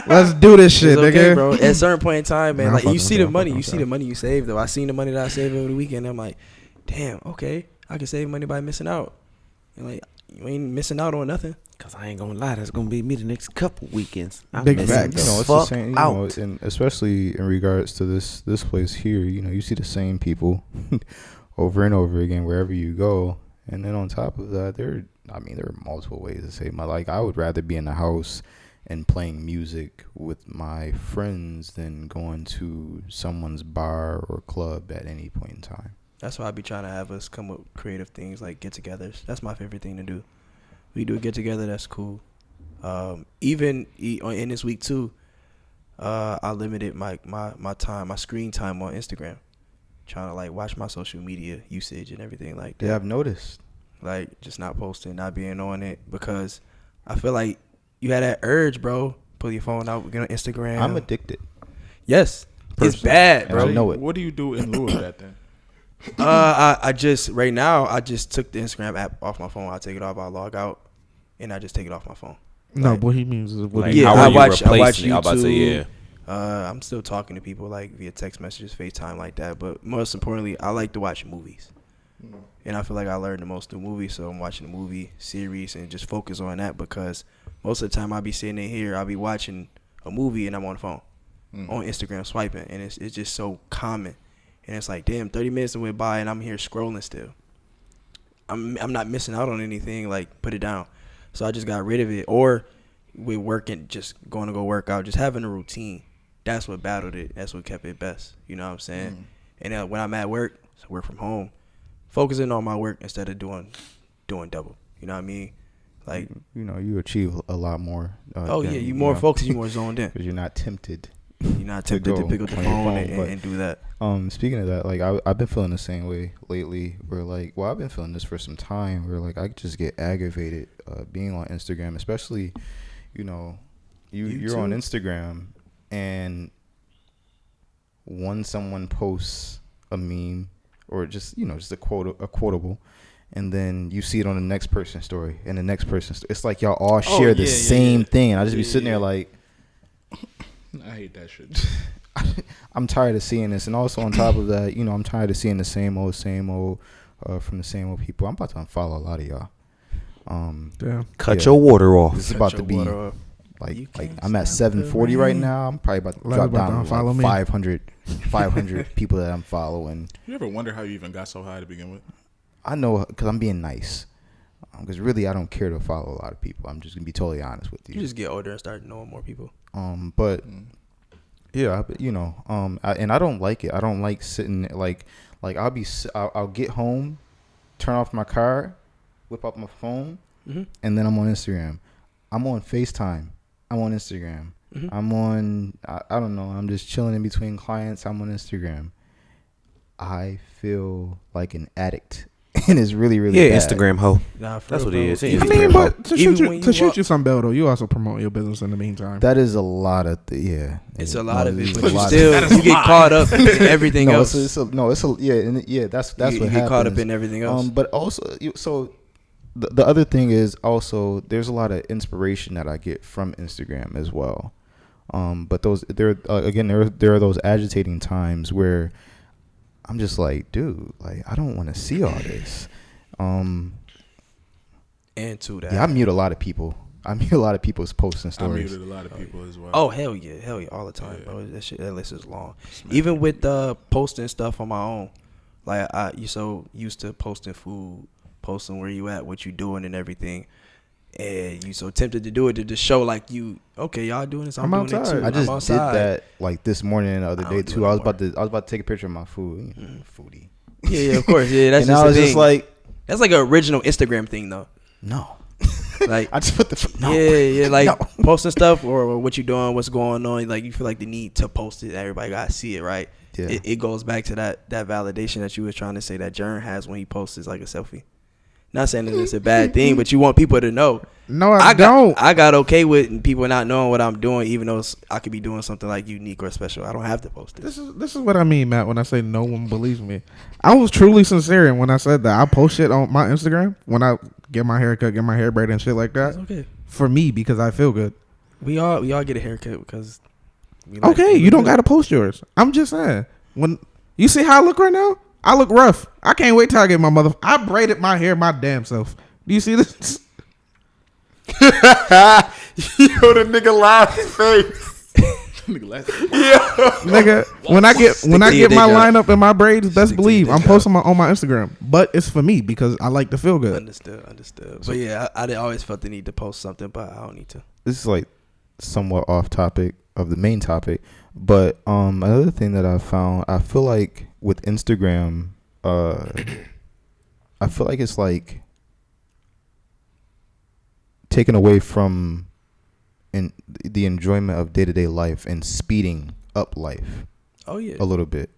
Speaker 4: Let's do this shit,
Speaker 2: okay,
Speaker 4: nigga.
Speaker 2: Bro. At a certain point in time, man, like you see the money. You see the
Speaker 4: myself.
Speaker 2: money you save, though. I seen the money that I saved over the weekend. I'm like, damn, okay. I can save money by missing out. And like, you ain't missing out on nothing.
Speaker 6: Cause I ain't gonna lie, that's gonna be me the next couple weekends. I'm
Speaker 4: Big
Speaker 6: missing
Speaker 4: facts.
Speaker 5: You know, it's
Speaker 6: fuck
Speaker 5: the same. You
Speaker 6: out.
Speaker 5: know, and especially in regards to this place here, you know, you see the same people over and over again wherever you go. And then on top of that, there are multiple ways to save my. Like, I would rather be in the house and playing music with my friends than going to someone's bar or club at any point in time.
Speaker 2: That's why I be trying to have us come up with creative things like get-togethers. That's my favorite thing to do. We do a get-together, that's cool. Even in this week too, I limited my time, my screen time on Instagram, trying to like watch my social media usage and everything like that.
Speaker 5: Yeah, I've noticed.
Speaker 2: Like just not posting, not being on it, because I feel like you had that urge, bro. Pull your phone out, get on Instagram.
Speaker 5: I'm addicted.
Speaker 2: Yes,
Speaker 5: Personally.
Speaker 2: it's bad,
Speaker 5: And
Speaker 2: bro.
Speaker 5: I know it.
Speaker 3: What do you do in lieu of that then?
Speaker 2: I just right now I just took the Instagram app off my phone. I take it off, I log out, and I just take it off my phone.
Speaker 4: No,
Speaker 2: Like,
Speaker 4: what he means is what
Speaker 6: Like,
Speaker 4: he
Speaker 2: yeah,
Speaker 6: how
Speaker 2: I
Speaker 6: are you
Speaker 2: watch
Speaker 6: replacing it?
Speaker 2: YouTube.
Speaker 6: I'm about to say, yeah.
Speaker 2: I'm still talking to people like via text messages, FaceTime like that. But most importantly, I like to watch movies. And I feel like I learned the most through movies. So I'm watching a movie series and just focus on that, because most of the time I'll be sitting in here, I'll be watching a movie and I'm on the phone, on Instagram swiping. And it's just so common. And it's like, damn, 30 minutes went by and I'm here scrolling still. I'm not missing out on anything. Like, put it down. So I just got rid of it. Or with working, just going to go work out, just having a routine. That's what battled it. That's what kept it best. You know what I'm saying? And when I'm at work, so work from home, focusing on my work instead of doing double. You know what I mean? Like,
Speaker 5: you know, you achieve a lot more.
Speaker 2: You more focused, you more zoned in.
Speaker 5: Because you're not tempted.
Speaker 2: You're not tempted to pick up the phone and do that.
Speaker 5: Speaking of that, like I've been feeling the same way lately. Where like, well, I've been feeling this for some time. Where like I just get aggravated being on Instagram, especially, you know, you're on Instagram, and when someone posts a meme or just a quotable, and then you see it on the next person's story and the next person's. It's like y'all all share the same thing. I just be sitting there like.
Speaker 3: I hate that shit.
Speaker 5: I'm tired of seeing this, and also on top of that, you know, I'm tired of seeing the same old from the same old people. I'm about to unfollow a lot of y'all.
Speaker 4: Damn.
Speaker 6: Cut your water off.
Speaker 5: This is about to be like I'm at 740 right now. I'm probably about to drop down to like 500 people that I'm following.
Speaker 3: You ever wonder how you even got so high to begin with?
Speaker 5: I know, because I'm being nice. Because really, I don't care to follow a lot of people. I'm just gonna be totally honest with you.
Speaker 2: You just get older and start knowing more people.
Speaker 5: But yeah, you know, and I don't like it. I don't like sitting like I'll get home, turn off my car, whip up my phone, and then I'm on Instagram. I'm on FaceTime. I'm on Instagram. I'm on. I don't know. I'm just chilling in between clients. I'm on Instagram. I feel like an addict. And it's really, really bad.
Speaker 6: Instagram hoe.
Speaker 2: Nah,
Speaker 6: That's what it is.
Speaker 4: I
Speaker 6: Instagram
Speaker 4: mean,
Speaker 6: hoe.
Speaker 4: but to shoot you some bell though, you also promote your business in the meantime.
Speaker 5: That is a lot of
Speaker 2: It's a lot of it,
Speaker 5: it's
Speaker 2: but
Speaker 5: a
Speaker 2: you
Speaker 5: lot
Speaker 2: still
Speaker 5: of
Speaker 2: you get caught up in everything else.
Speaker 5: That's what happens.
Speaker 2: You get caught up in everything else.
Speaker 5: But also, the other thing is also there's a lot of inspiration that I get from Instagram as well. But there are those agitating times where I'm just like, dude, like I don't want to see all this.
Speaker 2: And to that,
Speaker 5: Yeah, I mute a lot of people. I mute a lot of people's posts and
Speaker 3: I
Speaker 5: stories.
Speaker 3: muted a lot of people as well.
Speaker 2: oh hell yeah, all the time,
Speaker 3: Yeah.
Speaker 2: bro. That list is long.
Speaker 3: Smack
Speaker 2: Even
Speaker 3: it.
Speaker 2: with posting stuff on my own, like you so used to posting food, posting where you at, what you doing, and everything. And you so tempted to do it to just show like you, okay, y'all doing this, I'm doing
Speaker 4: outside.
Speaker 2: it too.
Speaker 5: I just
Speaker 2: I'm
Speaker 5: did
Speaker 2: outside.
Speaker 5: that like this morning and the other
Speaker 2: I
Speaker 5: day
Speaker 2: don't do
Speaker 5: too.
Speaker 2: it
Speaker 5: I was
Speaker 2: anymore.
Speaker 5: about to take a picture of my food. Foodie.
Speaker 2: Yeah, of course, yeah. That's
Speaker 5: And
Speaker 2: just
Speaker 5: I was
Speaker 2: the
Speaker 5: just
Speaker 2: thing.
Speaker 5: like,
Speaker 2: That's like an original Instagram thing though.
Speaker 5: no.
Speaker 2: Like
Speaker 5: I just put no.
Speaker 2: yeah, like
Speaker 5: No.
Speaker 2: posting stuff or what you doing, what's going on. Like you feel like the need to post it. Everybody gotta see it, right?
Speaker 5: Yeah.
Speaker 2: It goes back to that validation that you were trying to say that Jern has when he posts like a selfie. Not saying that it's a bad thing, but you want people to know.
Speaker 4: No, I don't.
Speaker 2: I got okay with people not knowing what I'm doing, even though I could be doing something like unique or special. I don't have to post it.
Speaker 4: This is what I mean, Matt, when I say no one believes me. I was truly sincere when I said that. I post shit on my Instagram when I get my hair cut, get my hair braided and shit like that.
Speaker 2: It's okay.
Speaker 4: For me, because I feel good.
Speaker 2: We all get a haircut because. We like
Speaker 4: Okay,
Speaker 2: to
Speaker 4: you
Speaker 2: look
Speaker 4: don't
Speaker 2: good.
Speaker 4: got to post yours. I'm just saying. When you see how I look right now, I look rough. I can't wait till I get my mother. I braided my hair my damn self. Do you see this?
Speaker 6: Yo, the nigga laughed face.
Speaker 4: Nigga, when I get
Speaker 2: to your
Speaker 4: my
Speaker 2: dick up.
Speaker 4: lineup and my braids, best
Speaker 2: Stick to
Speaker 4: believe
Speaker 2: your
Speaker 4: I'm
Speaker 2: dick
Speaker 4: posting on my Instagram. But it's for me because I like to feel good.
Speaker 2: Understood. But yeah, I always felt the need to post something, but I don't need to.
Speaker 5: This is like somewhat off topic of the main topic, but another thing that I found, I feel like with Instagram, I feel like it's like taken away from the enjoyment of day-to-day life and speeding up life
Speaker 2: Oh yeah,
Speaker 5: a little bit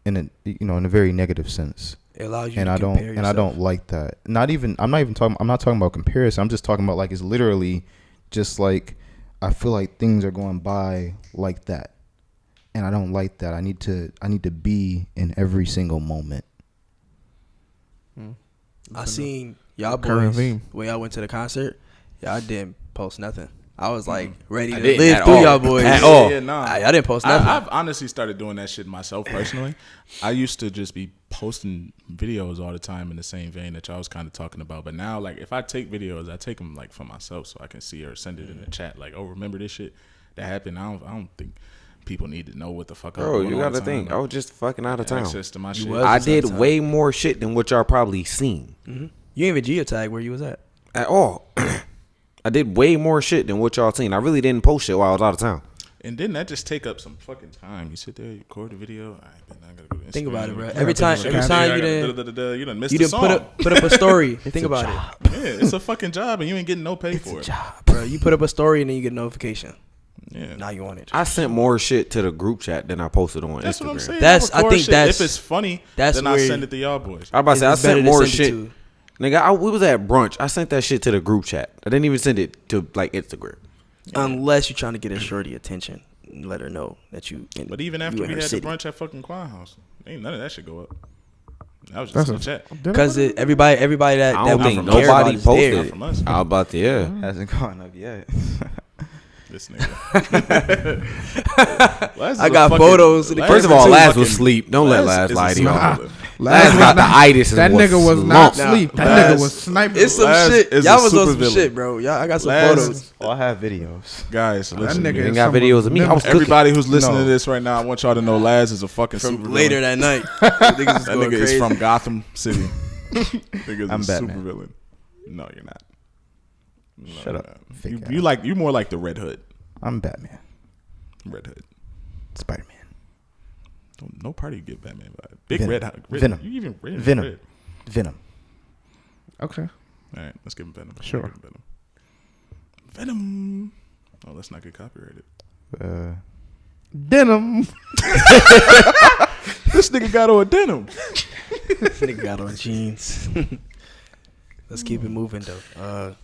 Speaker 5: in a very negative sense.
Speaker 2: it allows you
Speaker 5: And
Speaker 2: to
Speaker 5: I
Speaker 2: compare
Speaker 5: don't
Speaker 2: yourself.
Speaker 5: like that. I'm not talking about comparison. I'm just talking about like it's literally just like I feel like things are going by like that. And I don't like that. I need to be in every single moment.
Speaker 2: I seen y'all
Speaker 4: Current
Speaker 2: boys
Speaker 4: theme.
Speaker 2: when y'all went to the concert. Y'all didn't post nothing. I was like ready
Speaker 6: I
Speaker 2: to
Speaker 6: didn't
Speaker 2: live
Speaker 6: at
Speaker 2: through
Speaker 6: all.
Speaker 2: y'all boys.
Speaker 6: At all.
Speaker 3: Yeah, nah.
Speaker 2: I didn't post nothing.
Speaker 3: I've honestly started doing that shit myself personally. I used to just be posting videos all the time in the same vein that y'all was kind of talking about. But now, like, if I take videos, I take them like for myself so I can see or send it in the chat. Like, oh, remember this shit that happened? I don't think people need to know what the fuck.
Speaker 6: Bro,
Speaker 3: I'm doing
Speaker 6: you
Speaker 3: all
Speaker 6: gotta
Speaker 3: the
Speaker 6: think.
Speaker 3: time.
Speaker 6: I was just fucking out of town.
Speaker 3: Access to my shit.
Speaker 2: was.
Speaker 6: I
Speaker 2: just out of
Speaker 6: did
Speaker 2: town.
Speaker 6: way more shit than what y'all probably seen
Speaker 2: You didn't even geotag where you was at.
Speaker 6: at all. I did way more shit than what y'all seen. I really didn't post shit while I was out of town.
Speaker 3: And didn't that just take up some fucking time? You sit there, you record the video. All right, then I gotta go to
Speaker 2: Think about it,
Speaker 3: Instagram.
Speaker 2: bro.
Speaker 3: Yeah,
Speaker 2: Every time you done
Speaker 3: missed
Speaker 2: you
Speaker 3: the
Speaker 2: didn't
Speaker 3: song.
Speaker 2: put up a story. Think about it,
Speaker 3: Yeah, it's a fucking job, and you ain't getting no pay for it.
Speaker 2: bro. You put up a story and then you get a notification.
Speaker 3: Yeah,
Speaker 2: Now you want it.
Speaker 6: I sent more shit to the group chat than I posted on
Speaker 3: that's
Speaker 6: Instagram.
Speaker 3: what I'm saying.
Speaker 2: I think
Speaker 3: if it's funny,
Speaker 2: that's
Speaker 3: then I
Speaker 2: where-
Speaker 3: send it to y'all boys.
Speaker 6: I was about to say I
Speaker 2: It's better
Speaker 6: sent
Speaker 2: to
Speaker 6: more
Speaker 2: send it
Speaker 6: shit.
Speaker 2: to-
Speaker 6: Nigga, we was at brunch. I sent that shit to the group chat. I didn't even send it to like Instagram.
Speaker 2: Unless you're trying to get a shorty attention, and let her know that you.
Speaker 3: But even
Speaker 2: you
Speaker 3: after
Speaker 2: in
Speaker 3: we
Speaker 2: her
Speaker 3: had
Speaker 2: city.
Speaker 3: the brunch at fucking Quan House, ain't none of that shit go up. That was
Speaker 4: That's
Speaker 3: just in the chat.
Speaker 2: Because everybody that
Speaker 6: I
Speaker 2: that
Speaker 6: don't
Speaker 2: we
Speaker 6: think
Speaker 2: care about
Speaker 6: nobody
Speaker 2: is there.
Speaker 6: posted
Speaker 3: Not
Speaker 6: it.
Speaker 3: from us.
Speaker 6: I was about to, yeah.
Speaker 5: Hasn't gone up yet.
Speaker 3: This nigga. Laz is
Speaker 2: I
Speaker 3: a
Speaker 2: got
Speaker 3: fucking-
Speaker 2: photos of the
Speaker 3: Laz
Speaker 6: First of
Speaker 3: is
Speaker 6: all,
Speaker 3: a
Speaker 6: Laz
Speaker 3: fucking-
Speaker 6: was asleep. Don't let Laz
Speaker 3: is a
Speaker 6: lie to y'all.
Speaker 3: supervillain.
Speaker 6: Laz got the itis.
Speaker 4: That
Speaker 6: and
Speaker 4: nigga was not
Speaker 6: slumped.
Speaker 4: asleep. That
Speaker 3: Laz-
Speaker 4: nigga was sniping.
Speaker 2: It's some
Speaker 3: Laz
Speaker 2: shit.
Speaker 3: is a
Speaker 2: Y'all was on some
Speaker 3: supervillain.
Speaker 2: shit, bro. I got some
Speaker 3: Laz-
Speaker 2: photos.
Speaker 5: Oh, I have videos.
Speaker 3: Guys, listen.
Speaker 4: nigga
Speaker 6: You
Speaker 4: is
Speaker 6: ain't got
Speaker 4: someone-
Speaker 6: videos of me. I was cooking.
Speaker 3: Everybody who's listening
Speaker 5: No.
Speaker 3: to this right now, I want y'all to know Laz is a fucking
Speaker 2: From
Speaker 3: supervillain.
Speaker 2: later that night. Niggas was
Speaker 3: That
Speaker 2: going
Speaker 3: nigga
Speaker 2: crazy.
Speaker 3: is from Gotham City. Nigga's
Speaker 5: I'm
Speaker 3: a
Speaker 5: Batman.
Speaker 3: supervillain. No, you're not. No,
Speaker 5: Shut up,
Speaker 3: you're not.
Speaker 5: fake
Speaker 3: You
Speaker 5: ass.
Speaker 3: like you more like the Red Hood.
Speaker 5: I'm Batman.
Speaker 3: Red Hood.
Speaker 5: Spider-Man.
Speaker 3: No party you get Batman vibe. Big
Speaker 5: Venom.
Speaker 3: Red Hood.
Speaker 5: Venom.
Speaker 3: You even red.
Speaker 5: Venom.
Speaker 3: Red.
Speaker 5: Venom.
Speaker 4: Okay.
Speaker 3: All right, let's give him Venom.
Speaker 4: Sure.
Speaker 3: Let's give him Venom. Venom. Oh, let's not get copyrighted.
Speaker 4: Denim.
Speaker 3: This nigga got on denim.
Speaker 2: Nigga got on jeans. Let's keep it moving though.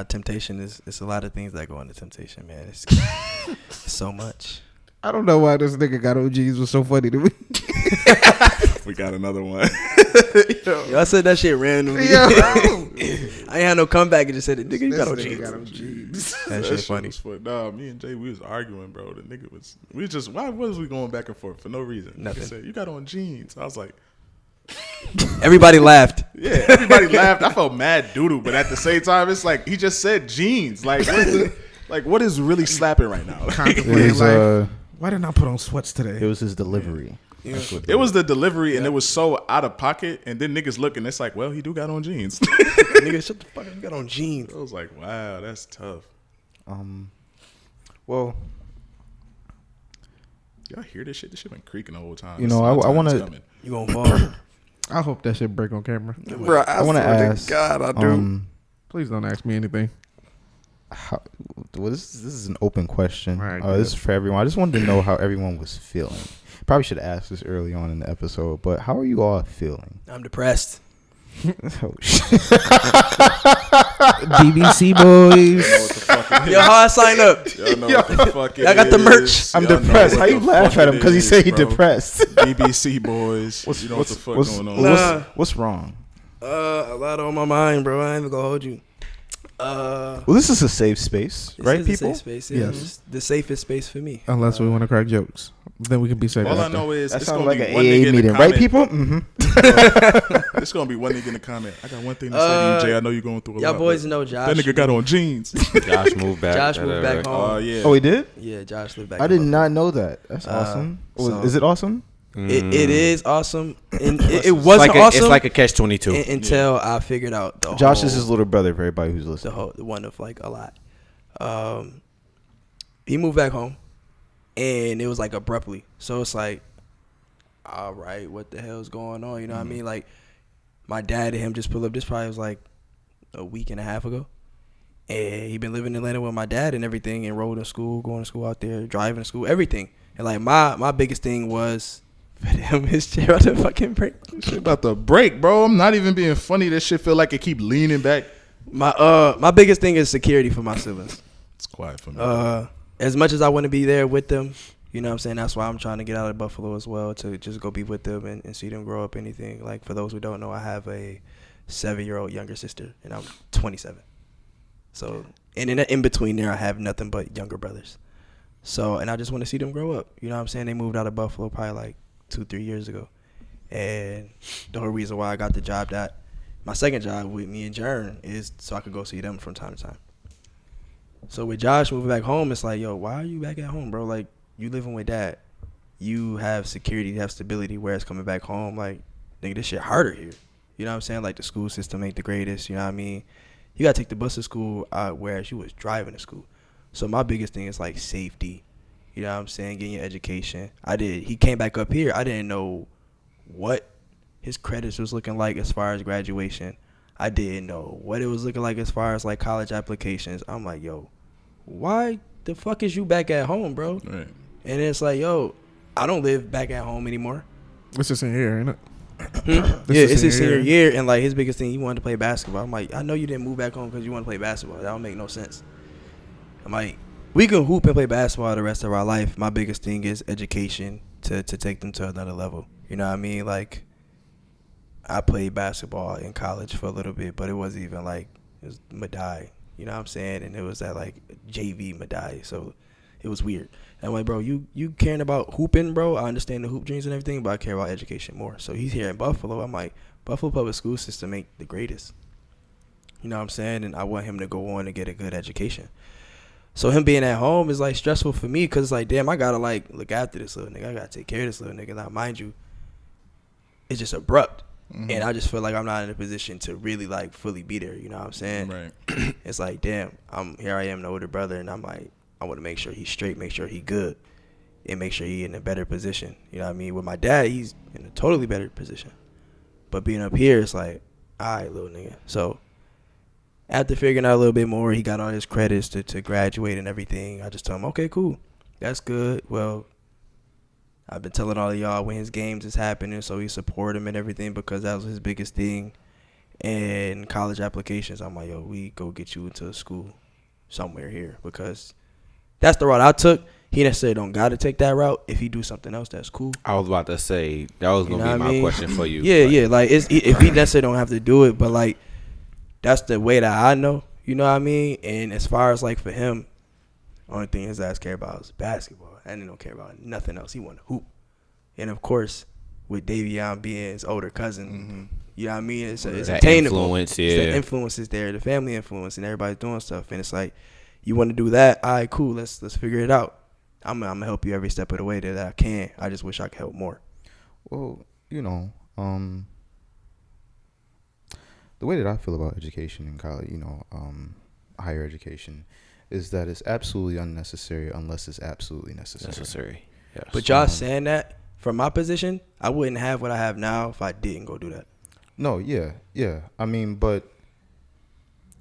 Speaker 2: Temptation is it's a lot of things that go into temptation, man. It's so much.
Speaker 4: I don't know why this nigga got OGs was so funny to me.
Speaker 3: We got another one.
Speaker 2: Yo, I said that shit randomly.
Speaker 4: Yo.
Speaker 2: I ain't had no comeback and just said, "Nigga, you got on jeans." That shit funny.
Speaker 3: Nah, me and Jay, we was arguing, bro. The nigga why was we going back and forth for no reason?
Speaker 2: Nothing.
Speaker 3: Nigga said, you got on jeans. I was like,
Speaker 2: Everybody laughed.
Speaker 3: yeah, everybody laughed. I felt mad doo-doo, but at the same time, it's like, he just said jeans. Like, what is really slapping right now?
Speaker 4: Contemplating life. Why didn't I put on sweats today?
Speaker 5: It was his delivery.
Speaker 2: Yeah.
Speaker 3: It was the delivery, and it was so out of pocket. And then niggas looking, it's like, well, he do got on jeans.
Speaker 2: Nigga, shut the fuck up. You got on jeans.
Speaker 3: I was like, wow, that's tough.
Speaker 5: Well,
Speaker 3: Y'all hear this shit? This shit been creaking the whole time.
Speaker 5: You know, I want to.
Speaker 2: You gonna fall?
Speaker 4: I hope that shit break on camera.
Speaker 2: Bro,
Speaker 5: I want to ask.
Speaker 2: God, I do.
Speaker 4: Please don't ask me anything.
Speaker 5: Well, this is an open question.
Speaker 4: All right,
Speaker 5: This is for everyone. I just wanted to know how everyone was feeling. Probably should have asked this early on in the episode, but how are you all feeling?
Speaker 2: I'm depressed.
Speaker 5: Oh shit!
Speaker 4: BBC boys.
Speaker 2: Yo, how I sign up?
Speaker 3: Y'all know what the fuck it
Speaker 2: Y'all got the
Speaker 3: is.
Speaker 2: merch.
Speaker 5: I'm
Speaker 3: Y'all know
Speaker 5: depressed.
Speaker 3: what
Speaker 5: How you
Speaker 3: the
Speaker 5: laugh
Speaker 3: fuck
Speaker 5: at him
Speaker 3: it
Speaker 5: because he
Speaker 3: is,
Speaker 5: said he
Speaker 3: bro.
Speaker 5: depressed?
Speaker 3: BBC boys. You know what the fuck going on?
Speaker 5: What's wrong?
Speaker 2: A lot on my mind, bro. I ain't even gonna hold you.
Speaker 5: Well, this is a safe space,
Speaker 2: This
Speaker 5: right,
Speaker 2: is a
Speaker 5: people?
Speaker 2: safe space, yeah.
Speaker 4: Yes.
Speaker 2: It's the safest space for me.
Speaker 4: Unless we want to crack jokes, then we can be safe.
Speaker 3: All I
Speaker 4: after.
Speaker 3: know is
Speaker 5: That
Speaker 3: it's
Speaker 5: sounds
Speaker 3: gonna
Speaker 5: like
Speaker 3: be
Speaker 5: an
Speaker 3: one nigga
Speaker 5: AA
Speaker 3: in the
Speaker 5: meeting, right,
Speaker 3: comment.
Speaker 5: people? Mm-hmm.
Speaker 3: It's gonna be one nigga in the comment. I got one thing to say to you, Jay. I know you're going through a lot.
Speaker 2: Y'all boys
Speaker 3: but
Speaker 2: know Josh.
Speaker 3: that nigga got on jeans.
Speaker 6: Josh moved back.
Speaker 2: Josh moved back home.
Speaker 3: Oh yeah.
Speaker 5: Oh, he did?
Speaker 2: Yeah, Josh lived back.
Speaker 5: I
Speaker 2: in
Speaker 5: did
Speaker 2: Buffalo.
Speaker 5: not know that. That's awesome.
Speaker 2: so-
Speaker 5: Is it awesome?
Speaker 2: It is awesome, and it
Speaker 6: It's
Speaker 2: wasn't
Speaker 6: like
Speaker 2: awesome.
Speaker 6: It's like a catch-22.
Speaker 2: Until I figured out the
Speaker 5: Josh
Speaker 2: whole,
Speaker 5: is his little brother for everybody who's listening.
Speaker 2: the one of like a lot. He moved back home, and it was like abruptly. So it's like, all right, what the hell's going on? You know what I mean? Like, my dad and him just pulled up. This probably was like a week and a half ago, and he been living in Atlanta with my dad and everything, enrolled in school, going to school out there, driving to school, everything. And like my biggest thing was for him, his chair about to fucking break.
Speaker 3: Shit about to break, bro. I'm not even being funny. This shit feel like it keep leaning back.
Speaker 2: My biggest thing is security for my siblings.
Speaker 3: It's quiet for me.
Speaker 2: As much as I want to be there with them, you know what I'm saying? That's why I'm trying to get out of Buffalo as well, to just go be with them and see them grow up, anything. Like, for those who don't know, I have a 7-year-old younger sister, and I'm 27. So, and in between there, I have nothing but younger brothers. So, and I just want to see them grow up. You know what I'm saying? They moved out of Buffalo probably like 2-3 years ago. And the whole reason why I got the job my second job with me and Jern is so I could go see them from time to time. So with Josh moving back home, it's like, yo, why are you back at home, bro? Like, you living with dad. You have security, you have stability, whereas coming back home, like, nigga, this shit harder here. You know what I'm saying? Like, the school system ain't the greatest, you know what I mean? You gotta take the bus to school, whereas you was driving to school. So my biggest thing is, like, safety. You know what I'm saying? Getting your education. He came back up here. I didn't know what his credits was looking like as far as graduation. I didn't know what it was looking like as far as, like, college applications. I'm like, yo, why the fuck is you back at home, bro?
Speaker 3: Right.
Speaker 2: And it's like, yo, I don't live back at home anymore.
Speaker 4: It's just in here, ain't it?
Speaker 2: Yeah, it's his senior year, and like his biggest thing, he wanted to play basketball. I'm like, I know you didn't move back home because you want to play basketball. That don't make no sense. I'm like, we can hoop and play basketball the rest of our life. My biggest thing is education to take them to another level. You know what I mean? Like, I played basketball in college for a little bit, but it wasn't even like, it was Madai. You know what I'm saying? And it was that like JV Madai, so it was weird. And I'm like, bro, you caring about hooping, bro? I understand the hoop dreams and everything, but I care about education more. So he's here in Buffalo. I'm like, Buffalo public school system ain't the greatest. You know what I'm saying? And I want him to go on and get a good education. So him being at home is like stressful for me, because it's like, damn, I gotta like look after this little nigga. I gotta take care of this little nigga. Now, mind you, it's just abrupt. Mm-hmm. And I just feel like I'm not in a position to really like fully be there. You know what I'm saying?
Speaker 3: Right.
Speaker 2: It's like, damn, here I am, the older brother, and I'm like, I want to make sure he's straight, make sure he's good, and make sure he's in a better position. You know what I mean? With my dad, he's in a totally better position. But being up here, it's like, all right, little nigga. So after figuring out a little bit more, he got all his credits to graduate and everything. I just told him, okay, cool. That's good. Well, I've been telling all of y'all when his games is happening, so we support him and everything, because that was his biggest thing. And college applications, I'm like, yo, we go get you into a school somewhere here, because that's the route I took. he necessarily don't got to take that route. If he do something else, that's cool.
Speaker 6: I was about to say that was
Speaker 2: You
Speaker 6: gonna
Speaker 2: know
Speaker 6: be
Speaker 2: what I
Speaker 6: my
Speaker 2: mean?
Speaker 6: question for you.
Speaker 2: Yeah,
Speaker 6: Like,
Speaker 2: yeah. Like if he necessarily don't have to do it, but like that's the way that I know. You know what I mean? And as far as like for him, only thing his ass care about is basketball, and he don't care about nothing else. He want to hoop, and of course, with Davion being his older cousin, you know what I mean? It's
Speaker 6: that
Speaker 2: attainable.
Speaker 6: influence,
Speaker 2: It's the
Speaker 6: yeah.
Speaker 2: influence is there, the family influence, and everybody's doing stuff, and it's like you want to do that. All right, cool. Let's figure it out. I'm gonna help you every step of the way that I can. I just wish I could help more.
Speaker 5: Well, the way that I feel about education in college, higher education, is that it's absolutely unnecessary unless it's absolutely necessary.
Speaker 6: Necessary. Yes.
Speaker 2: But y'all saying that from my position, I wouldn't have what I have now if I didn't go do that.
Speaker 5: No, yeah. I mean, but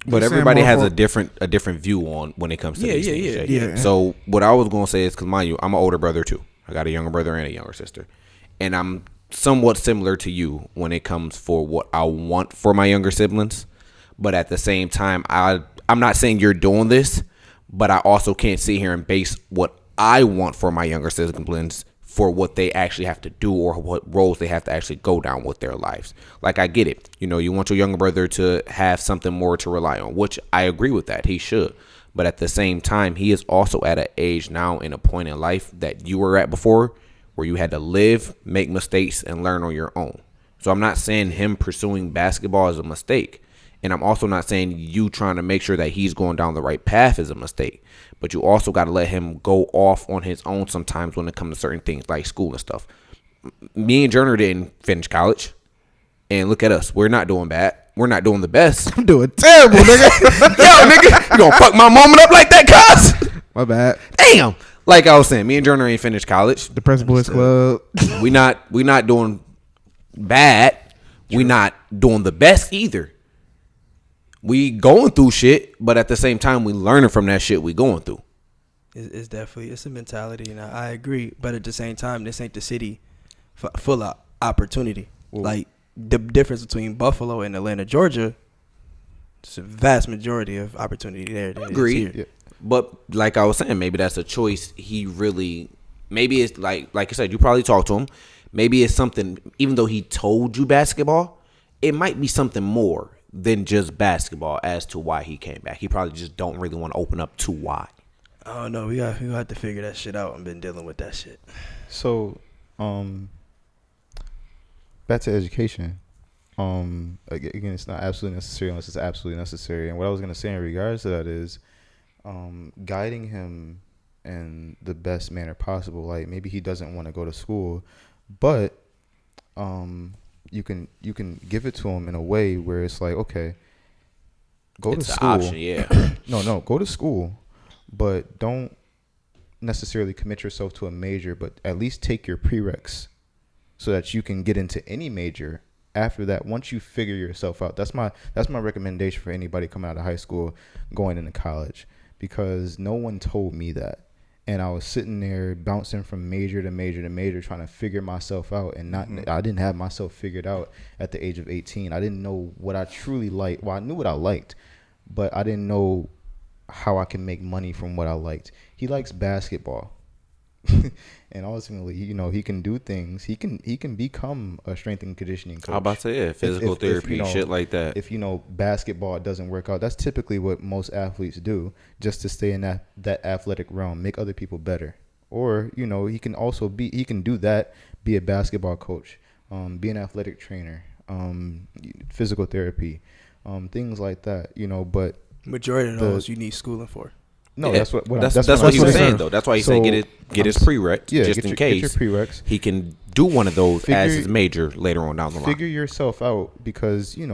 Speaker 6: But
Speaker 4: Just
Speaker 6: everybody
Speaker 4: saying more
Speaker 6: has
Speaker 4: for-
Speaker 6: a different view on when it comes to
Speaker 2: Yeah,
Speaker 6: these
Speaker 2: yeah,
Speaker 6: things.
Speaker 2: yeah,
Speaker 6: Jay.
Speaker 4: yeah.
Speaker 6: So what I was gonna say is, cause mind you, I'm an older brother too. I got a younger brother and a younger sister, and I'm somewhat similar to you when it comes for what I want for my younger siblings. But at the same time, I'm not saying you're doing this, but I also can't sit here and base what I want for my younger siblings for what they actually have to do or what roles they have to actually go down with their lives. Like, I get it. You want your younger brother to have something more to rely on, which I agree with that. He should. But at the same time, he is also at an age now in a point in life that you were at before where you had to live, make mistakes, and learn on your own. So I'm not saying him pursuing basketball is a mistake. And I'm also not saying you trying to make sure that he's going down the right path is a mistake. But you also got to let him go off on his own sometimes when it comes to certain things like school and stuff. Me and Jerner didn't finish college. And look at us. We're not doing bad. We're not doing the best.
Speaker 4: I'm doing terrible, nigga.
Speaker 6: Yo, nigga, you gonna fuck my moment up like that, cuz?
Speaker 4: My bad.
Speaker 6: Damn. Like I was saying, me and Jerner ain't finished college.
Speaker 4: Depressed Boys Club.
Speaker 6: We not doing bad. We not doing the best either. We going through shit, but at the same time, we learning from that shit we going through.
Speaker 2: It's definitely it's a mentality, and I agree. But at the same time, this ain't the city full of opportunity. Like the difference between Buffalo and Atlanta, Georgia, it's a vast majority of opportunity there. that is
Speaker 6: Agreed.
Speaker 2: here.
Speaker 6: But like I was saying, maybe that's a choice he really. Maybe it's like I said, you probably talked to him. Maybe it's something. Even though he told you basketball, it might be something more than just basketball as to why he came back. He probably just don't really want to open up to why.
Speaker 2: I don't know. We gonna have to figure that shit out. I've been dealing with that shit.
Speaker 5: So, back to education. Again, it's not absolutely necessary unless it's absolutely necessary. And what I was gonna say in regards to that is, guiding him in the best manner possible. Like maybe he doesn't want to go to school, but you can give it to him in a way where it's like, okay, go
Speaker 6: It's
Speaker 5: to
Speaker 6: an
Speaker 5: school.
Speaker 6: option, yeah.
Speaker 5: No, go to school, but don't necessarily commit yourself to a major, but at least take your prereqs so that you can get into any major after that. Once you figure yourself out, that's my recommendation for anybody coming out of high school going into college, because no one told me that. And I was sitting there bouncing from major to major to major, trying to figure myself out, and I didn't have myself figured out at the age of 18. I didn't know what I truly liked. Well, I knew what I liked, but I didn't know how I can make money from what I liked. He likes basketball. And ultimately, he can do things. He can become a strength and conditioning coach.
Speaker 6: How about to say it? Physical therapy, shit like that.
Speaker 5: If basketball doesn't work out, that's typically what most athletes do, just to stay in that athletic realm, make other people better. Or he can also he can do that, be a basketball coach, be an athletic trainer, physical therapy, things like that. But
Speaker 2: Majority of those you need schooling for.
Speaker 5: no,
Speaker 6: Yeah,
Speaker 5: that's what
Speaker 6: that's
Speaker 5: what
Speaker 6: what
Speaker 5: I'm
Speaker 6: he was
Speaker 5: saying.
Speaker 6: saying though. That's why he
Speaker 5: So,
Speaker 6: said get his prereqs just in
Speaker 5: get
Speaker 6: case
Speaker 5: your prereqs.
Speaker 6: he can do one of those as
Speaker 5: Figure-
Speaker 6: his major later on down the line.
Speaker 5: Figure yourself out, because you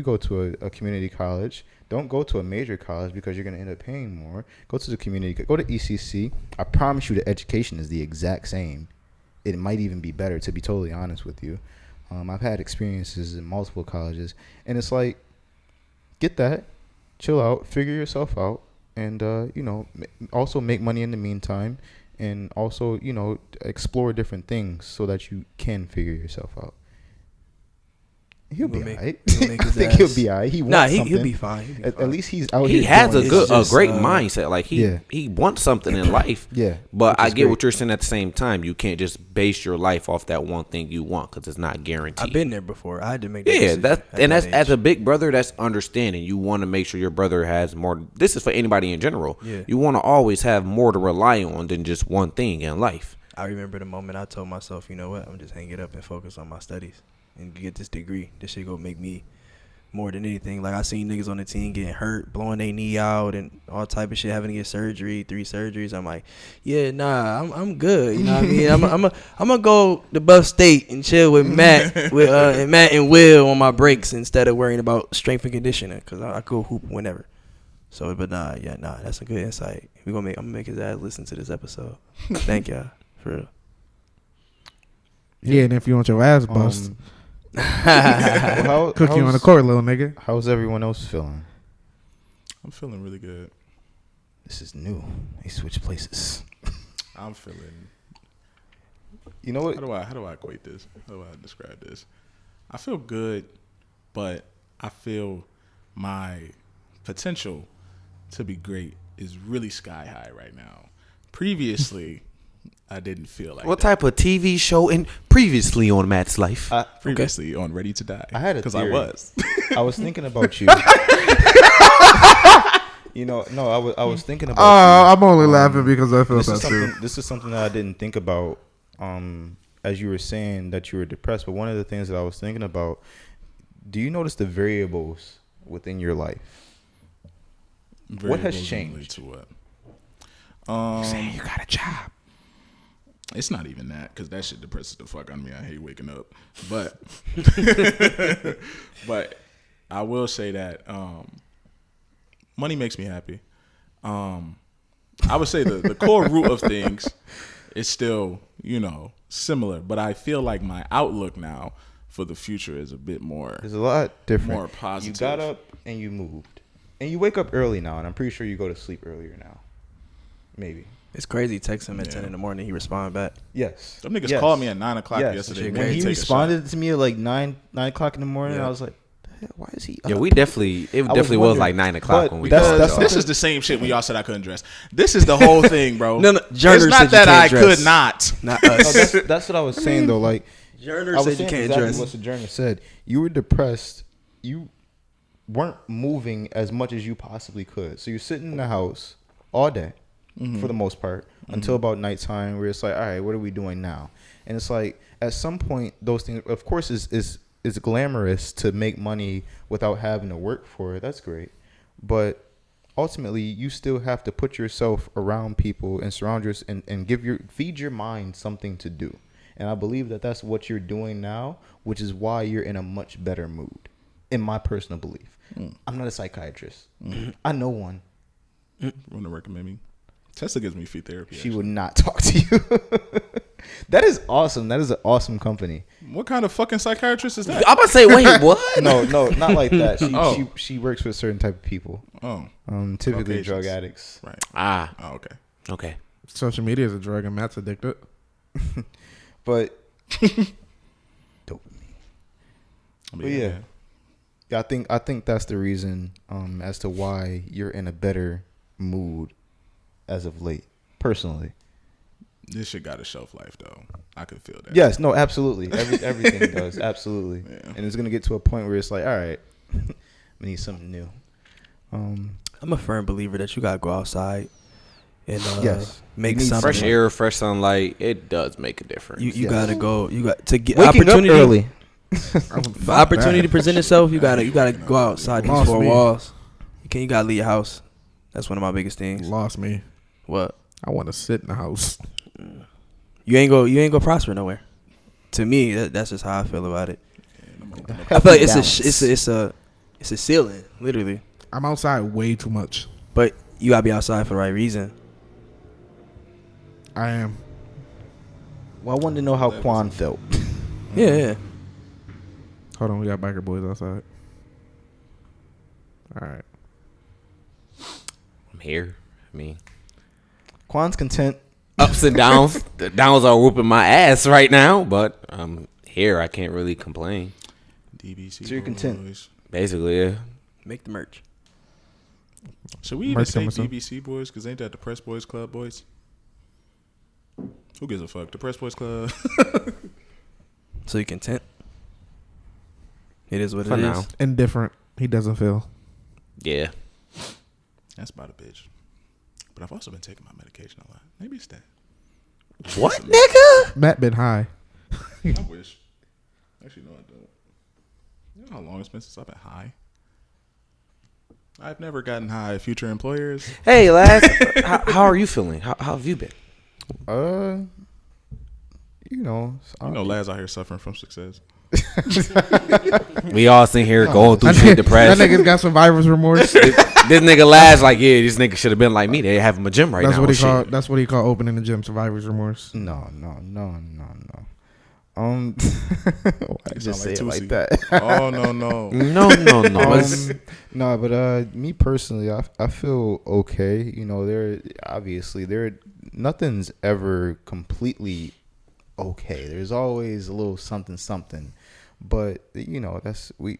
Speaker 5: go to a community college. Don't go to a major college because you're going to end up paying more. Go to the community. Go to ECC. I promise you, the education is the exact same. It might even be better, to be totally honest with you. I've had experiences in multiple colleges, and it's like, get that, chill out, figure yourself out, and also make money in the meantime, and also explore different things so that you can figure yourself out. He'll be
Speaker 2: make-
Speaker 5: alright.
Speaker 2: he'll make
Speaker 5: I
Speaker 2: his
Speaker 5: think he'll
Speaker 2: ass.
Speaker 5: be alright. He
Speaker 2: Nah,
Speaker 5: wants
Speaker 2: he'll
Speaker 5: something.
Speaker 2: be fine. He'll be
Speaker 5: At
Speaker 2: fine.
Speaker 5: least he's out
Speaker 6: He
Speaker 5: here.
Speaker 6: has a
Speaker 5: doing
Speaker 6: good,
Speaker 5: it.
Speaker 6: a
Speaker 2: just,
Speaker 6: great mindset. Like
Speaker 5: Yeah.
Speaker 6: he wants something in life.
Speaker 5: Yeah,
Speaker 6: But
Speaker 5: which
Speaker 6: I
Speaker 5: is
Speaker 6: get
Speaker 5: great.
Speaker 6: what you're saying. At the same time, you can't just base your life off that one thing you want because it's not guaranteed.
Speaker 2: I've been there before. I had to make that
Speaker 6: Yeah,
Speaker 2: decision
Speaker 6: that's
Speaker 2: at
Speaker 6: and
Speaker 2: that
Speaker 6: that's as
Speaker 2: age.
Speaker 6: a big brother, that's understanding. You want to make sure your brother has more. This is for anybody in general.
Speaker 2: Yeah.
Speaker 6: You want to always have more to rely on than just one thing in life.
Speaker 2: I remember the moment I told myself, you know what, I'm just hang it up and focus on my studies and get this degree. This shit gonna make me more than anything. Like, I seen niggas on the team getting hurt, blowing their knee out, and all type of shit, having to get surgery, 3 surgeries. I'm like, yeah, nah, I'm good. You know what I mean? I'm gonna go to Buff State and chill with Matt and Matt and Will on my breaks instead of worrying about strength and conditioning because I could hoop whenever. So, but nah, that's a good insight. I'm gonna make his ass listen to this episode. Thank y'all for real.
Speaker 4: Yeah, and if you want your ass bust, cook you on the court, little nigga.
Speaker 5: How's everyone else feeling?
Speaker 3: I'm feeling really good.
Speaker 5: This is new. They switch places.
Speaker 3: I'm feeling.
Speaker 5: You know what?
Speaker 3: How do I equate this? How do I describe this? I feel good, but I feel my potential to be great is really sky high right now. Previously, I didn't feel like
Speaker 6: What
Speaker 3: that.
Speaker 6: type of TV show and previously on Matt's life?
Speaker 3: Previously on Ready to Die.
Speaker 5: I had a
Speaker 3: because I
Speaker 5: theory.
Speaker 3: was.
Speaker 5: I was thinking about you. You know, no, I was thinking about you.
Speaker 4: I'm only laughing because I feel
Speaker 5: This is
Speaker 4: that too.
Speaker 5: something. This is something that I didn't think about. As you were saying that you were depressed, but one of the things that I was thinking about, do you notice the variables within your life? What has
Speaker 3: Variables
Speaker 5: changed?
Speaker 3: relate to what?
Speaker 4: Saying you got a job.
Speaker 3: It's not even that because that shit depresses the fuck out of me. I hate waking up, but but I will say that money makes me happy. I would say the core root of things is still, similar, but I feel like my outlook now for the future is a bit more.
Speaker 5: It's a lot different.
Speaker 3: More positive.
Speaker 5: You got up and you moved, and you wake up early now, and I'm pretty sure you go to sleep earlier now. Maybe.
Speaker 2: It's crazy. Text him at 10 in the morning. He respond back.
Speaker 5: Yes.
Speaker 3: Some niggas
Speaker 5: Yes.
Speaker 3: called me at 9 o'clock
Speaker 5: Yes.
Speaker 3: yesterday.
Speaker 2: Shit
Speaker 5: When
Speaker 2: crazy.
Speaker 5: he
Speaker 3: Take a
Speaker 5: responded
Speaker 3: shot.
Speaker 5: to me at like 9 o'clock in the morning,
Speaker 2: Yeah.
Speaker 5: I was like, why is he?
Speaker 6: Yeah,
Speaker 5: up?
Speaker 6: we definitely. It
Speaker 5: was
Speaker 6: definitely was
Speaker 5: wondering,
Speaker 6: like 9 o'clock
Speaker 5: but
Speaker 6: when we
Speaker 5: that's-
Speaker 6: called
Speaker 5: that's
Speaker 6: y'all.
Speaker 3: This is the same shit we all said I couldn't dress. This is the whole thing, bro.
Speaker 2: No,
Speaker 3: it's
Speaker 2: Jerner
Speaker 3: not
Speaker 2: said you
Speaker 3: that I
Speaker 2: can't dress.
Speaker 3: could not.
Speaker 2: Not
Speaker 5: No,
Speaker 2: us.
Speaker 5: that's what I was saying though. Like
Speaker 2: Jerner
Speaker 5: I was
Speaker 2: said you
Speaker 5: saying
Speaker 2: can't
Speaker 5: exactly
Speaker 2: dress.
Speaker 5: what Sojourner said. You were depressed. You weren't moving as much as you possibly could. So you're sitting in the house all day, for the most part, until about nighttime, where it's like, all right, what are we doing now? And it's like, at some point, those things, of course, is glamorous to make money without having to work for it. That's great, but ultimately, you still have to put yourself around people and surround yourself and feed your mind something to do. And I believe that that's what you're doing now, which is why you're in a much better mood, in my personal belief. I'm not a psychiatrist. I know one.
Speaker 3: Want to recommend me? Tesla gives me free therapy.
Speaker 5: She
Speaker 3: actually.
Speaker 5: would not talk to you. That is awesome. That is an awesome company.
Speaker 3: What kind of fucking psychiatrist is that?
Speaker 6: I'm about to say, wait, what?
Speaker 5: No, not like that.
Speaker 3: Oh.
Speaker 5: She works with certain type of people.
Speaker 3: Oh,
Speaker 5: Typically
Speaker 3: Caucasians.
Speaker 5: drug addicts.
Speaker 3: right.
Speaker 6: Ah,
Speaker 3: Oh, okay.
Speaker 6: okay.
Speaker 4: Social media is a drug and Matt's addicted.
Speaker 5: But dopamine. But yeah. I think that's the reason as to why you're in a better mood as of late, personally.
Speaker 3: This shit got a shelf life though. I could feel that.
Speaker 5: Yes, no, absolutely. Everything does, absolutely.
Speaker 3: Yeah.
Speaker 5: And it's gonna get to a point where it's like, all right, we need something new.
Speaker 2: I'm a firm believer that you gotta go outside and
Speaker 5: Yes.
Speaker 2: make
Speaker 5: You need
Speaker 2: something.
Speaker 6: Fresh air, fresh sunlight, it does make a difference.
Speaker 2: You
Speaker 5: Yes.
Speaker 2: gotta go. You got to get
Speaker 5: Waking
Speaker 2: opportunity.
Speaker 5: up early.
Speaker 2: For opportunity to present itself, you gotta go outside these
Speaker 4: Lost
Speaker 2: 4
Speaker 4: me.
Speaker 2: walls. You gotta leave your house. That's one of my biggest things.
Speaker 4: Lost me.
Speaker 2: What?
Speaker 4: I want to sit in the house.
Speaker 2: You ain't go prosper nowhere. To me, that's just how I feel about it. I
Speaker 5: Healthy
Speaker 2: feel like it's
Speaker 5: balance.
Speaker 2: a ceiling, literally.
Speaker 4: I'm outside way too much.
Speaker 2: But you gotta be outside for the right reason.
Speaker 4: I am.
Speaker 5: Well, I wanted to know how Quan felt.
Speaker 2: Yeah.
Speaker 4: Hold on, we got biker boys outside. All right.
Speaker 6: I'm here. I mean,
Speaker 5: Quan's content.
Speaker 6: ups and downs. The downs are whooping my ass right now, but I'm here. I can't really complain.
Speaker 3: DBC.
Speaker 5: So you're content.
Speaker 3: boys.
Speaker 6: Basically, yeah.
Speaker 2: Make the merch.
Speaker 3: Should we even
Speaker 4: Merch
Speaker 3: say
Speaker 4: coming soon.
Speaker 3: DBC boys? Because ain't that the Press Boys Club boys? Who gives a fuck? The Press Boys Club.
Speaker 2: So you content? It is what
Speaker 6: For
Speaker 2: it
Speaker 6: now.
Speaker 2: is.
Speaker 4: Indifferent. He doesn't feel.
Speaker 6: Yeah.
Speaker 3: That's about a bitch. But I've also been taking my medication a lot. Maybe it's that.
Speaker 6: What, nigga?
Speaker 4: Matt been high.
Speaker 3: I wish. Actually, no, I don't. You know how long it's been since I've been high? I've never gotten high. Future employers.
Speaker 6: Hey, lads. how are you feeling? How have you been?
Speaker 5: You know,
Speaker 3: You know, lads out here suffering from success.
Speaker 6: We all sitting here going through shit,
Speaker 4: That
Speaker 6: depressed.
Speaker 4: nigga's got survivor's remorse.
Speaker 6: This nigga lads like, yeah, this nigga should have been like me. They have him a gym right
Speaker 4: That's
Speaker 6: now.
Speaker 4: what he
Speaker 6: and shit.
Speaker 4: called. That's what he called opening the gym. Survivor's remorse.
Speaker 5: no. Why
Speaker 3: You
Speaker 5: just
Speaker 3: sound
Speaker 5: say
Speaker 3: like
Speaker 5: it like
Speaker 3: Tootsie.
Speaker 5: that?
Speaker 3: Oh, no.
Speaker 6: No.
Speaker 5: No, but me personally, I feel okay. You know, nothing's ever completely okay. There's always a little something. But you know, that's we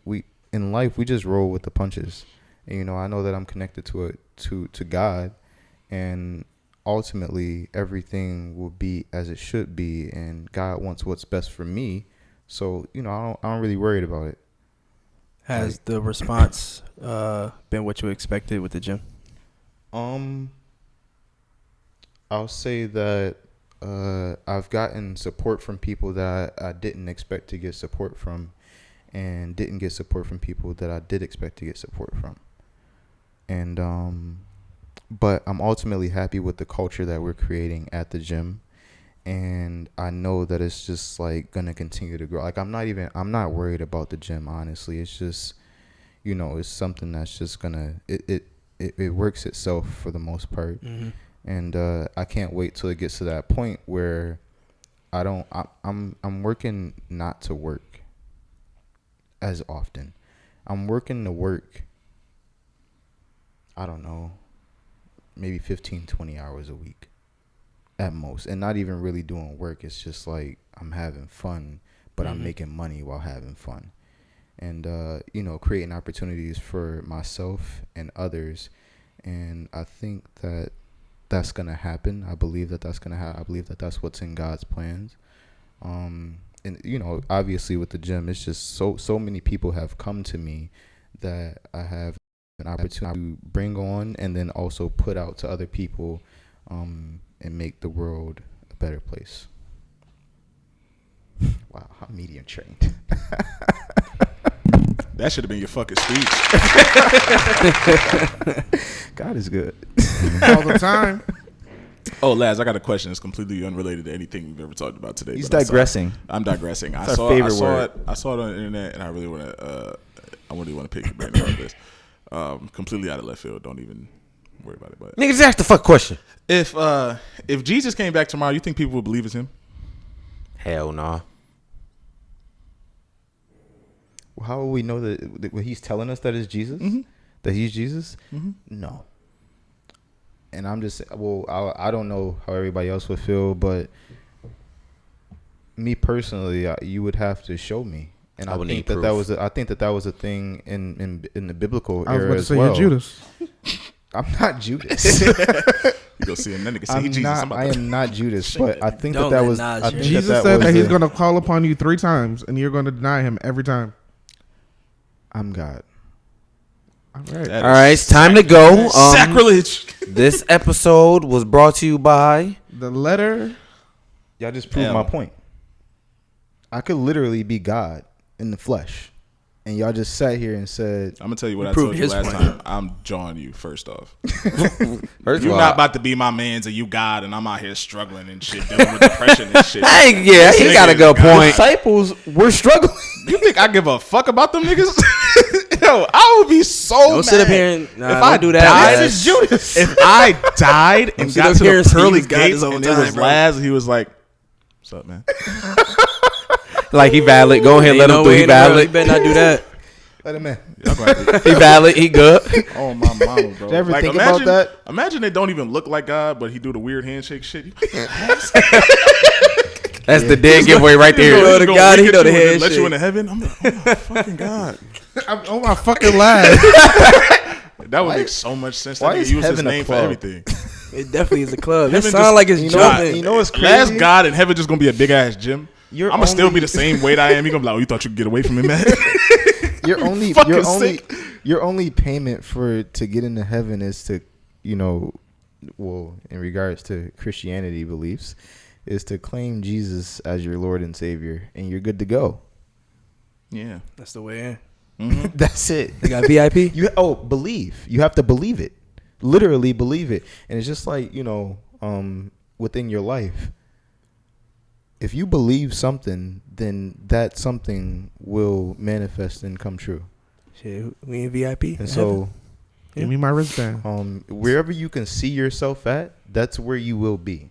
Speaker 5: in life we just roll with the punches. And, you know, I know that I'm connected to God, and ultimately everything will be as it should be, and God wants what's best for me. So, you know, I don't really worried about it.
Speaker 2: Has the response been what you expected with the gym?
Speaker 5: I'll say that I've gotten support from people that I didn't expect to get support from, and didn't get support from people that I did expect to get support from. And but I'm ultimately happy with the culture that we're creating at the gym, and I know that it's just like gonna continue to grow. Like I'm not worried about the gym, honestly. It's just, you know, it's something that's just gonna it works itself for the most part.
Speaker 2: Mm-hmm.
Speaker 5: And I can't wait till it gets to that point where I'm working not to work as often. I'm working to work, I don't know, maybe 15, 20 hours a week at most. And not even really doing work. It's just like I'm having fun, but I'm making money while having fun. And, you know, creating opportunities for myself and others. And I think that that's going to happen. I believe that that's going to happen. I believe that that's what's in God's plans. And, you know, obviously with the gym, it's just so many people have come to me that I have an opportunity to bring on and then also put out to other people, and make the world a better place. Wow, I'm medium trained.
Speaker 3: That should have been your fucking speech.
Speaker 5: God is good.
Speaker 4: All the time.
Speaker 3: Oh, Laz, I got a question that's completely unrelated to anything we've ever talked about today.
Speaker 5: He's
Speaker 3: but I saw it.
Speaker 5: digressing.
Speaker 3: I'm digressing. I
Speaker 5: our
Speaker 3: saw
Speaker 5: favorite word.
Speaker 3: it. I saw it on the internet, and I really want to pick your brain about this. Completely out of left field. Don't even worry about it. But
Speaker 6: Nigga, just ask the fuck question.
Speaker 3: if Jesus came back tomorrow, you think people would believe it's him?
Speaker 6: Hell nah.
Speaker 5: How will we know that when he's telling us that it's Jesus?
Speaker 3: Mm-hmm.
Speaker 5: That he's Jesus?
Speaker 3: Mm-hmm.
Speaker 5: No. And I'm just, I don't know how everybody else would feel, but me personally, you would have to show me. And I think that that was a thing in the biblical
Speaker 4: I was
Speaker 5: era
Speaker 4: about to
Speaker 5: as
Speaker 4: say
Speaker 5: well.
Speaker 4: you're Judas.
Speaker 5: I'm not Judas.
Speaker 3: You go see him, then nigga say he Jesus.
Speaker 5: I am not Judas, but I think
Speaker 2: Don't
Speaker 5: that
Speaker 2: let
Speaker 5: was.
Speaker 2: Nas
Speaker 5: I
Speaker 2: hear
Speaker 5: think
Speaker 2: it.
Speaker 4: Jesus
Speaker 5: that
Speaker 4: said
Speaker 5: was
Speaker 4: that he's
Speaker 5: a-
Speaker 4: going to call upon you 3 times, and you're going to deny him every time.
Speaker 5: I'm God.
Speaker 4: All right.
Speaker 3: That
Speaker 6: All right, it's time to go.
Speaker 3: Sacrilege.
Speaker 6: This episode was brought to you by.
Speaker 4: The letter.
Speaker 5: Y'all just proved
Speaker 3: Hell.
Speaker 5: my point. I could literally be God in the flesh, and y'all just sat here and said,
Speaker 3: I'm gonna tell you what I
Speaker 2: proved
Speaker 3: told you
Speaker 2: his
Speaker 3: last
Speaker 2: point.
Speaker 3: time. I'm jawing you first off.
Speaker 6: First
Speaker 3: You're
Speaker 6: of all,
Speaker 3: not about to be my man's and you God, and I'm out here struggling and shit, dealing with depression and shit.
Speaker 6: Hey, yeah,
Speaker 3: This
Speaker 6: he
Speaker 3: nigga
Speaker 6: got a
Speaker 3: is
Speaker 6: good
Speaker 3: God.
Speaker 6: point.
Speaker 5: disciples were struggling.
Speaker 3: You think I give a fuck about them niggas? Yo, I would be so
Speaker 2: Don't
Speaker 3: mad
Speaker 2: sit up here and
Speaker 3: if I
Speaker 2: do that.
Speaker 3: died.
Speaker 2: Laz.
Speaker 5: Judas.
Speaker 3: If I died and
Speaker 2: sit
Speaker 3: got
Speaker 2: up
Speaker 3: to
Speaker 2: here
Speaker 3: the
Speaker 2: and say he
Speaker 3: pearly
Speaker 2: was God
Speaker 3: gates
Speaker 2: his whole
Speaker 3: and it was
Speaker 2: time, bro.
Speaker 3: Laz, he was like, "What's up, man?"
Speaker 6: Like he valid. Go ahead, let him through. He
Speaker 2: You
Speaker 6: valid.
Speaker 2: better not do that.
Speaker 5: Let him in.
Speaker 3: Y'all gonna have to-
Speaker 6: He valid. He good.
Speaker 3: Oh my mama, bro!
Speaker 5: Did you ever think
Speaker 3: imagine,
Speaker 5: about that?
Speaker 3: Imagine they don't even look like God, but he do the weird handshake shit.
Speaker 6: That's the dead giveaway right
Speaker 2: You know
Speaker 6: there.
Speaker 2: the God, he know the head
Speaker 3: Let you
Speaker 2: shit.
Speaker 3: into heaven. I'm like, oh my fucking God.
Speaker 4: I'm on my fucking life.
Speaker 3: That would make so much sense.
Speaker 5: why
Speaker 3: That
Speaker 5: is
Speaker 3: he use his
Speaker 5: heaven a
Speaker 3: name for
Speaker 5: club?
Speaker 3: everything.
Speaker 2: It definitely is a club. It
Speaker 3: Heaven
Speaker 2: sounds
Speaker 3: just-
Speaker 2: like it's
Speaker 5: You
Speaker 2: jumping.
Speaker 5: know what's crazy?
Speaker 3: Last God in heaven just gonna be a big ass gym.
Speaker 5: You're
Speaker 3: I'm gonna still
Speaker 5: only-
Speaker 3: be the same weight I am. You gonna be like, oh, you thought you could get away from me, man? Fucking sick.
Speaker 5: Your only payment to get into heaven is to, well, in regards to Christianity beliefs, is to claim Jesus as your Lord and Savior, and you're good to go.
Speaker 3: Yeah.
Speaker 2: That's the way in.
Speaker 5: That's it.
Speaker 2: They got VIP.
Speaker 5: Believe. You have to believe it. Literally believe it. And it's just like, within your life. If you believe something, then that something will manifest and come true.
Speaker 2: Shit, we in VIP.
Speaker 5: And so,
Speaker 4: Give me my wristband.
Speaker 5: wherever you can see yourself at, that's where you will be.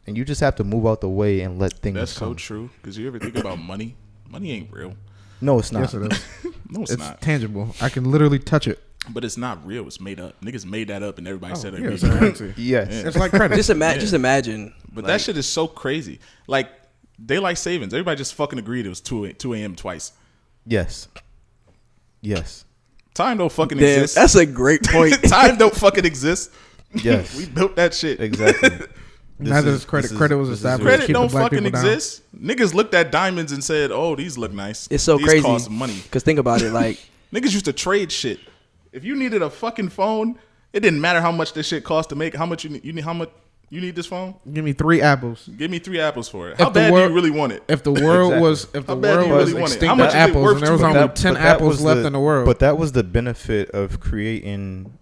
Speaker 5: And you just have to move out the way and let things
Speaker 3: That's so
Speaker 5: come.
Speaker 3: true. Because you ever think about money? Money ain't real.
Speaker 5: No, it's not.
Speaker 4: Yes, it is.
Speaker 3: No, it's
Speaker 4: It's
Speaker 3: not.
Speaker 4: tangible. I can literally touch it.
Speaker 3: But it's not real. It's made up. Niggas made that up, and everybody said it.
Speaker 4: Yeah, it's
Speaker 3: real.
Speaker 4: currency.
Speaker 5: Yes.
Speaker 3: Yeah.
Speaker 4: It's like credit.
Speaker 2: Just imagine.
Speaker 3: But
Speaker 2: like,
Speaker 3: that shit is so crazy. Like daylight savings. Everybody just fucking agreed it was 2 a.m. twice.
Speaker 5: Yes. Yes.
Speaker 3: Time don't fucking
Speaker 2: Damn,
Speaker 3: exist.
Speaker 2: that's a great point.
Speaker 3: Time don't fucking exist.
Speaker 5: Yes.
Speaker 3: We built that shit.
Speaker 5: Exactly.
Speaker 4: Neither is credit. Credit was established.
Speaker 3: Credit
Speaker 4: to keep
Speaker 3: don't
Speaker 4: the black
Speaker 3: fucking
Speaker 4: people down.
Speaker 3: exist. Niggas looked at diamonds and said, "Oh, these look nice."
Speaker 2: It's so
Speaker 3: these
Speaker 2: crazy.
Speaker 3: cost money.
Speaker 2: Because think about it, like
Speaker 3: Niggas used to trade shit. If you needed a fucking phone, it didn't matter how much this shit cost to make. How much you need? How much you need this phone?
Speaker 4: Give me 3 apples.
Speaker 3: Give me 3 apples for it. How
Speaker 4: If the
Speaker 3: bad do
Speaker 4: world-
Speaker 3: you really want it?
Speaker 4: If the world
Speaker 5: Exactly.
Speaker 4: was, if the
Speaker 3: How bad do
Speaker 4: world
Speaker 3: you
Speaker 4: was
Speaker 3: really want it?
Speaker 4: extinct
Speaker 3: How much
Speaker 4: with
Speaker 3: is it
Speaker 4: apples,
Speaker 3: worth
Speaker 4: and there
Speaker 3: to
Speaker 4: was
Speaker 3: you?
Speaker 4: only
Speaker 5: But
Speaker 4: 10
Speaker 5: that
Speaker 4: apples
Speaker 5: was
Speaker 4: left in the world.
Speaker 5: But that was the benefit of creating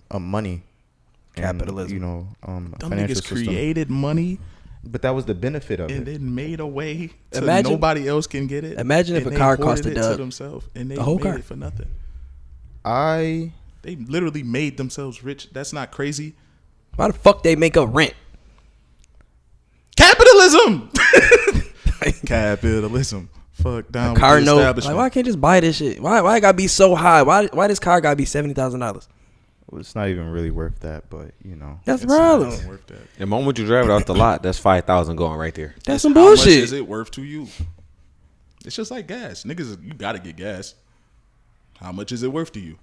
Speaker 5: a money. and,
Speaker 2: Capitalism.
Speaker 3: Them
Speaker 5: financial
Speaker 3: niggas
Speaker 5: system.
Speaker 3: created money
Speaker 5: But that was the benefit of
Speaker 3: and
Speaker 5: it.
Speaker 3: then made a way to
Speaker 2: Imagine-
Speaker 3: nobody else can get it.
Speaker 2: imagine if
Speaker 3: and
Speaker 2: a
Speaker 3: they
Speaker 2: car
Speaker 3: hoarded
Speaker 2: cost a
Speaker 3: it to
Speaker 2: dub.
Speaker 3: themselves, and they
Speaker 2: The whole
Speaker 3: made
Speaker 2: car.
Speaker 3: it for nothing.
Speaker 5: I
Speaker 3: They literally made themselves rich. That's not crazy.
Speaker 2: why the fuck they make up rent?
Speaker 3: Capitalism. Capitalism. Fuck down.
Speaker 2: Car
Speaker 3: with the
Speaker 2: note.
Speaker 3: establishment.
Speaker 2: Like, why can't I just buy this shit? Why it gotta be so high? Why this car gotta be $70,000?
Speaker 5: it's not even really worth that, but
Speaker 2: That's the
Speaker 3: It's not
Speaker 2: problem.
Speaker 3: even worth that.
Speaker 6: The moment you drive it off the lot, that's 5,000 going right there.
Speaker 2: That's some
Speaker 3: How much
Speaker 2: bullshit.
Speaker 3: is it worth to you? It's just like gas. Niggas, you gotta get gas. How much is it worth to you?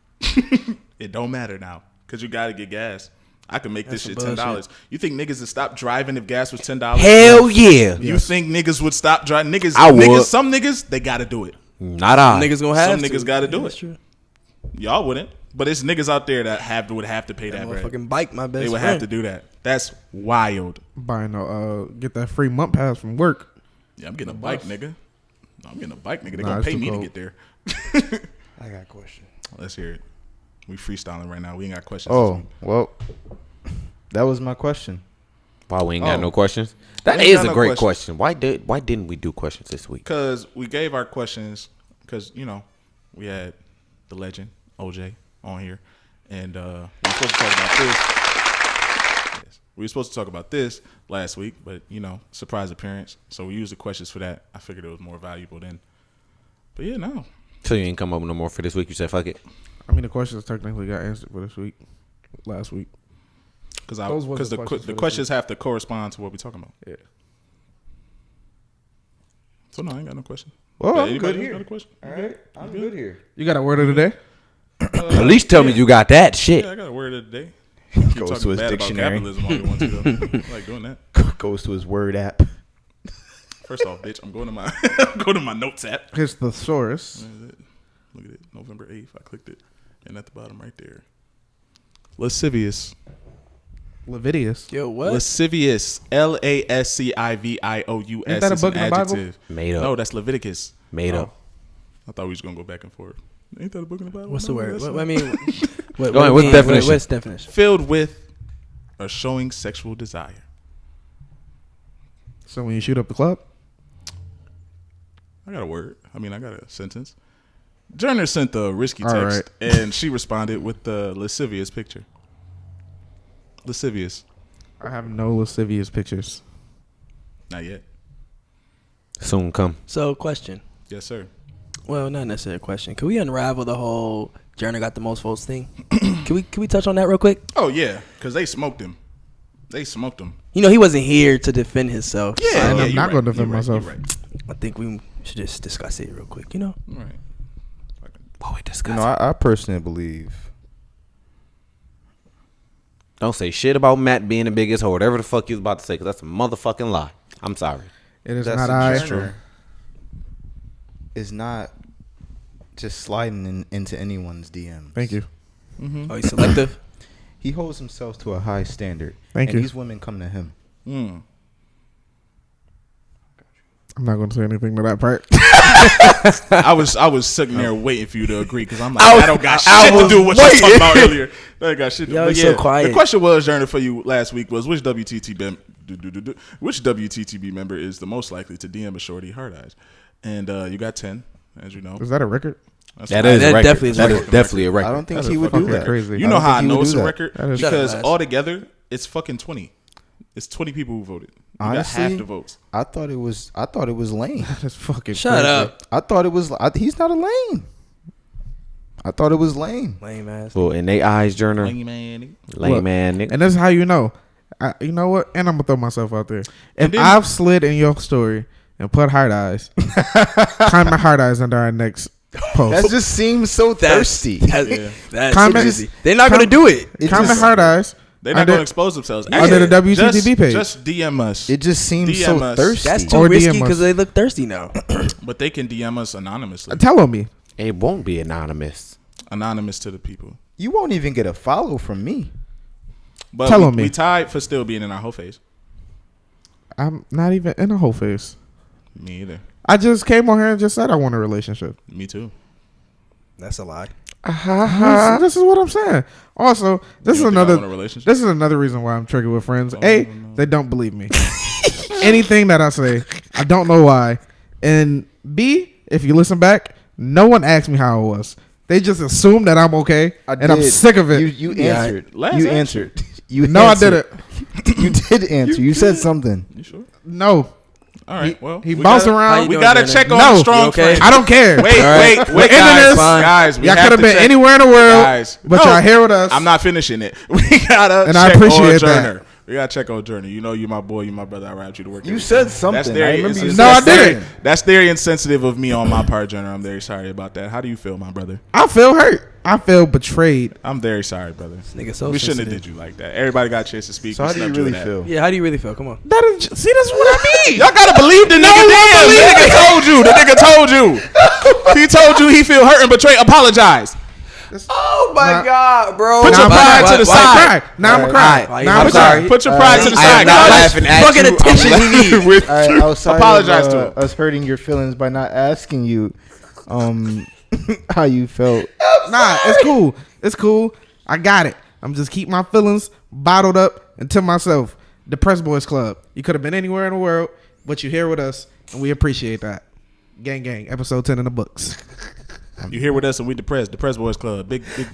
Speaker 3: It don't matter now because you gotta get gas. I can make this
Speaker 2: That's
Speaker 3: shit
Speaker 2: some
Speaker 3: $10. You think niggas would stop driving if gas was $10?
Speaker 6: Hell yeah.
Speaker 3: You think niggas would stop driving? Niggas,
Speaker 6: I would.
Speaker 3: niggas, some niggas they gotta do it.
Speaker 6: Not I.
Speaker 2: Niggas gonna have
Speaker 3: Some
Speaker 2: to.
Speaker 3: niggas gotta do
Speaker 2: That's
Speaker 3: it.
Speaker 2: true.
Speaker 3: Y'all wouldn't, but it's niggas out there that would have to pay that bread.
Speaker 2: Motherfucking bike, my best
Speaker 3: They would
Speaker 2: friend.
Speaker 3: have to do that. That's wild.
Speaker 4: Buying get that free month pass from work.
Speaker 3: Yeah, I'm getting a bike, nigga. I'm getting a bike, nigga. They
Speaker 4: Nah,
Speaker 3: gonna
Speaker 4: it's
Speaker 3: pay
Speaker 4: too
Speaker 3: me to
Speaker 4: cold.
Speaker 3: get there.
Speaker 2: I got a question.
Speaker 3: Let's hear it. We freestyling right now. We ain't got questions. this
Speaker 5: Oh,
Speaker 3: week.
Speaker 5: well, that was my question.
Speaker 6: Why we ain't got
Speaker 3: Oh.
Speaker 6: no questions? That
Speaker 3: ain't
Speaker 6: is
Speaker 3: got
Speaker 6: a
Speaker 3: no
Speaker 6: great
Speaker 3: questions.
Speaker 6: question. Why didn't we do questions this week?
Speaker 3: Because we gave our questions, because, we had the legend, OJ, on here. And we were supposed to talk about this. Yes. We were supposed to talk about this last week, but, surprise appearance. So we used the questions for that. I figured it was more valuable then. But, yeah, no.
Speaker 6: So you ain't come up with no more for this week? You said fuck it?
Speaker 4: I mean, the questions technically got answered for this week, last week. Those was
Speaker 3: Because
Speaker 4: the
Speaker 3: the
Speaker 4: questions for
Speaker 3: the
Speaker 4: this
Speaker 3: questions have to correspond to what we're talking about.
Speaker 4: Yeah.
Speaker 3: So, no, I ain't got no question.
Speaker 5: Well,
Speaker 3: Yeah,
Speaker 5: I'm
Speaker 3: anybody
Speaker 5: good
Speaker 3: else
Speaker 5: here.
Speaker 3: got a question?
Speaker 5: All right, I'm good here.
Speaker 4: You got a word of the day?
Speaker 6: At least tell me you got that shit.
Speaker 3: Yeah, I got a word of the day. Keep
Speaker 5: Goes
Speaker 3: talking
Speaker 5: to his
Speaker 3: bad about
Speaker 5: dictionary.
Speaker 3: capitalism all you want to, though. I like doing that.
Speaker 5: Goes to his word app.
Speaker 3: First off, bitch, I'm going to my notes app.
Speaker 4: It's the thesaurus.
Speaker 3: Where is it? Look at it. November 8th. I clicked it. And at the bottom right there. Lascivious.
Speaker 4: Leviticus.
Speaker 2: Yo, what?
Speaker 3: Lascivious. Lascivious.
Speaker 4: Ain't that a
Speaker 3: It's
Speaker 4: book
Speaker 3: an
Speaker 4: in the Bible?
Speaker 3: adjective.
Speaker 6: Made up.
Speaker 3: No, that's Leviticus.
Speaker 6: Made up.
Speaker 3: I thought we was going to go back and forth. Ain't that a book in the Bible?
Speaker 2: What's the
Speaker 3: No,
Speaker 2: word?
Speaker 3: that's
Speaker 2: What,
Speaker 3: not.
Speaker 2: I mean, what,
Speaker 6: Go ahead,
Speaker 2: it
Speaker 6: what's
Speaker 2: mean?
Speaker 6: the definition?
Speaker 2: What's the definition?
Speaker 3: Filled with or showing sexual desire.
Speaker 4: So when you shoot up the club?
Speaker 3: I got a word. I got a sentence. Journer sent the risky
Speaker 4: All
Speaker 3: text, and she responded with the lascivious picture. Lascivious.
Speaker 4: I have no lascivious pictures.
Speaker 3: Not yet.
Speaker 6: Soon come.
Speaker 2: So, question.
Speaker 3: Yes, sir.
Speaker 2: Well, not necessarily a question. Can we unravel the whole Journey got the most votes thing? Can we touch on that real quick?
Speaker 3: Oh, yeah, because they smoked him. They smoked him.
Speaker 2: You know, he wasn't here to defend himself.
Speaker 3: Yeah,
Speaker 4: And I'm
Speaker 3: you're
Speaker 4: not gonna defend
Speaker 3: You're
Speaker 4: myself.
Speaker 3: You're right.
Speaker 2: I think we should just discuss it real quick. You know,
Speaker 3: Right.
Speaker 6: What we discuss?
Speaker 5: You know, I personally believe.
Speaker 6: Don't say shit about Matt being the biggest hoe. Whatever the fuck you was about to say, because that's a motherfucking lie. I'm sorry.
Speaker 4: It is
Speaker 5: That's
Speaker 4: not
Speaker 5: a
Speaker 4: I.
Speaker 5: genre is not just sliding into anyone's DMs.
Speaker 4: Thank you.
Speaker 2: oh, he's selective.
Speaker 5: He holds himself to a high standard.
Speaker 4: Thank
Speaker 5: and
Speaker 4: you.
Speaker 5: these women come to him.
Speaker 4: I'm not going to say anything to that part.
Speaker 3: I was sitting there waiting for you to agree because I'm like, I don't got shit to do with what you were talking about earlier. I got shit to do.
Speaker 2: Yo,
Speaker 3: But
Speaker 2: he's so quiet.
Speaker 3: The question was, Journey, for you last week was which WTTB member is the most likely to DM a shorty hard eyes? And you got 10, as you know.
Speaker 4: Is that a record?
Speaker 3: That's
Speaker 6: That
Speaker 3: fine.
Speaker 6: is a
Speaker 2: That
Speaker 6: record.
Speaker 2: definitely is
Speaker 6: That
Speaker 2: a
Speaker 6: is
Speaker 2: record.
Speaker 6: definitely a record.
Speaker 5: I don't think
Speaker 4: That
Speaker 5: he
Speaker 4: is
Speaker 5: would do
Speaker 4: fucking
Speaker 5: that.
Speaker 4: crazy.
Speaker 3: You know how I
Speaker 5: think he
Speaker 3: know
Speaker 5: would
Speaker 3: it's
Speaker 5: do
Speaker 3: a
Speaker 5: that.
Speaker 3: record?
Speaker 4: That is-
Speaker 3: Because
Speaker 2: Shut up,
Speaker 3: altogether, it's fucking 20. It's 20 people who voted. You got half
Speaker 5: Honestly,
Speaker 3: the votes.
Speaker 5: I thought it was lame.
Speaker 4: That's fucking
Speaker 2: Shut
Speaker 4: crazy.
Speaker 2: up,
Speaker 5: I thought it was. He's not a lame. I thought it was lame.
Speaker 2: lame ass.
Speaker 6: Well, in they eyes, Journey,
Speaker 3: Lame man.
Speaker 6: lame
Speaker 4: Look,
Speaker 6: man, nigga.
Speaker 4: And this is how you know. You know what? And I'm going to throw myself out there. If
Speaker 3: And then-
Speaker 4: I've slid in your story and put hard eyes, comment hard eyes under our next post.
Speaker 5: That just seems so thirsty.
Speaker 2: That's
Speaker 4: Comment-
Speaker 2: crazy. They're not gonna do it.
Speaker 5: It
Speaker 4: comment
Speaker 5: just-
Speaker 4: hard eyes.
Speaker 3: They're not
Speaker 4: under-
Speaker 3: going to expose themselves.
Speaker 4: under the WTTB page.
Speaker 3: Just DM us.
Speaker 5: It just seems
Speaker 3: DM
Speaker 5: so
Speaker 3: us.
Speaker 5: thirsty.
Speaker 2: That's too
Speaker 4: Or
Speaker 2: risky
Speaker 4: DM us.
Speaker 2: because they look thirsty now.
Speaker 3: But they can DM us anonymously.
Speaker 4: Tell on me.
Speaker 6: It won't be anonymous.
Speaker 3: Anonymous to the people.
Speaker 5: You won't even get a follow from me.
Speaker 3: But
Speaker 4: Tell
Speaker 3: we,
Speaker 4: on me.
Speaker 3: we tied for still being in our whole face.
Speaker 4: I'm not even in a whole face.
Speaker 3: Me either.
Speaker 4: I just came on here and just said I want a relationship.
Speaker 3: Me too.
Speaker 2: That's a lie.
Speaker 4: This is what I'm saying. Also, this
Speaker 3: You
Speaker 4: is
Speaker 3: don't think I
Speaker 4: another.
Speaker 3: want a relationship?
Speaker 4: This is another reason why I'm triggered with friends.
Speaker 3: Oh,
Speaker 4: A,
Speaker 3: no.
Speaker 4: they don't believe me. Anything that I say, I don't know why. And B, if you listen back, no one asked me how I was. They just assume that I'm okay, and I'm
Speaker 5: did.
Speaker 4: sick of it.
Speaker 5: You
Speaker 2: Yeah,
Speaker 5: answered.
Speaker 3: Last
Speaker 5: You
Speaker 3: answer.
Speaker 5: answered. You
Speaker 4: No, I
Speaker 5: answered.
Speaker 4: didn't.
Speaker 5: You did answer. You said something.
Speaker 3: You sure?
Speaker 4: No,
Speaker 3: All right. Well,
Speaker 4: he
Speaker 3: we
Speaker 4: bounced
Speaker 3: gotta-
Speaker 2: How
Speaker 4: around.
Speaker 2: you
Speaker 3: We
Speaker 2: doing,
Speaker 3: gotta
Speaker 2: Brandon?
Speaker 3: check on
Speaker 4: No.
Speaker 3: the strong
Speaker 2: You okay?
Speaker 3: friends.
Speaker 4: I don't care.
Speaker 3: Wait,
Speaker 2: Alright.
Speaker 3: wait,
Speaker 4: We're ending
Speaker 3: guys,
Speaker 4: this.
Speaker 3: guys. We
Speaker 4: Y'all
Speaker 3: have
Speaker 4: could have
Speaker 3: to
Speaker 4: been
Speaker 3: check.
Speaker 4: anywhere in the world,
Speaker 3: Guys,
Speaker 4: but
Speaker 3: no,
Speaker 4: y'all here with us.
Speaker 3: I'm not finishing it. We gotta
Speaker 4: And I
Speaker 3: check
Speaker 4: appreciate
Speaker 3: on
Speaker 4: that.
Speaker 3: Journer. We gotta check on Journey. You know, you my boy, you my brother. I ride you to work.
Speaker 5: You
Speaker 3: every
Speaker 5: said
Speaker 3: day.
Speaker 5: something.
Speaker 3: That's
Speaker 5: I
Speaker 3: very
Speaker 5: remember you
Speaker 3: insensitive.
Speaker 4: No, I
Speaker 5: said
Speaker 4: didn't.
Speaker 5: something.
Speaker 3: That's very insensitive of me on my part, Journey. I'm very sorry about that. How do you feel, my brother?
Speaker 4: I feel hurt. I feel betrayed.
Speaker 3: I'm very sorry, brother.
Speaker 2: Nigga, so
Speaker 3: We shouldn't have
Speaker 2: sensitive.
Speaker 3: did you like that. Everybody got a chance to speak.
Speaker 5: So
Speaker 3: We
Speaker 5: how do you
Speaker 3: snubbed in
Speaker 5: really
Speaker 3: that.
Speaker 5: feel?
Speaker 2: Yeah, how do you really feel? Come on.
Speaker 4: That is, see, that's what I mean.
Speaker 3: Y'all gotta believe the nigga. Damn, the nigga told you. The nigga told you. He told you he feel hurt and betrayed. Apologize.
Speaker 2: Oh my
Speaker 4: Nah.
Speaker 2: God, bro.
Speaker 3: Put your pride to the side.
Speaker 4: Now I'm
Speaker 2: Alright,
Speaker 4: crying.
Speaker 2: alright,
Speaker 4: Now I'm
Speaker 2: I'm
Speaker 4: crying.
Speaker 2: sorry.
Speaker 3: Put your pride to the
Speaker 6: I
Speaker 3: side.
Speaker 6: am not
Speaker 3: guys.
Speaker 6: laughing at
Speaker 2: Fucking
Speaker 6: you.
Speaker 2: attention
Speaker 6: I'm
Speaker 2: he need.
Speaker 3: With
Speaker 5: All right,
Speaker 3: you.
Speaker 5: outside
Speaker 3: Apologize
Speaker 5: of,
Speaker 3: to him.
Speaker 5: us hurting your feelings by not asking you how you felt.
Speaker 4: Nah, it's cool. It's cool. I got it. I'm just keep my feelings bottled up and to myself. The Press Boys Club. You could have been anywhere in the world, but you're here with us, and we appreciate that. Gang, gang. Episode 10 in the books.
Speaker 3: You here with us and we depressed. The Press Boys Club. Big BBC.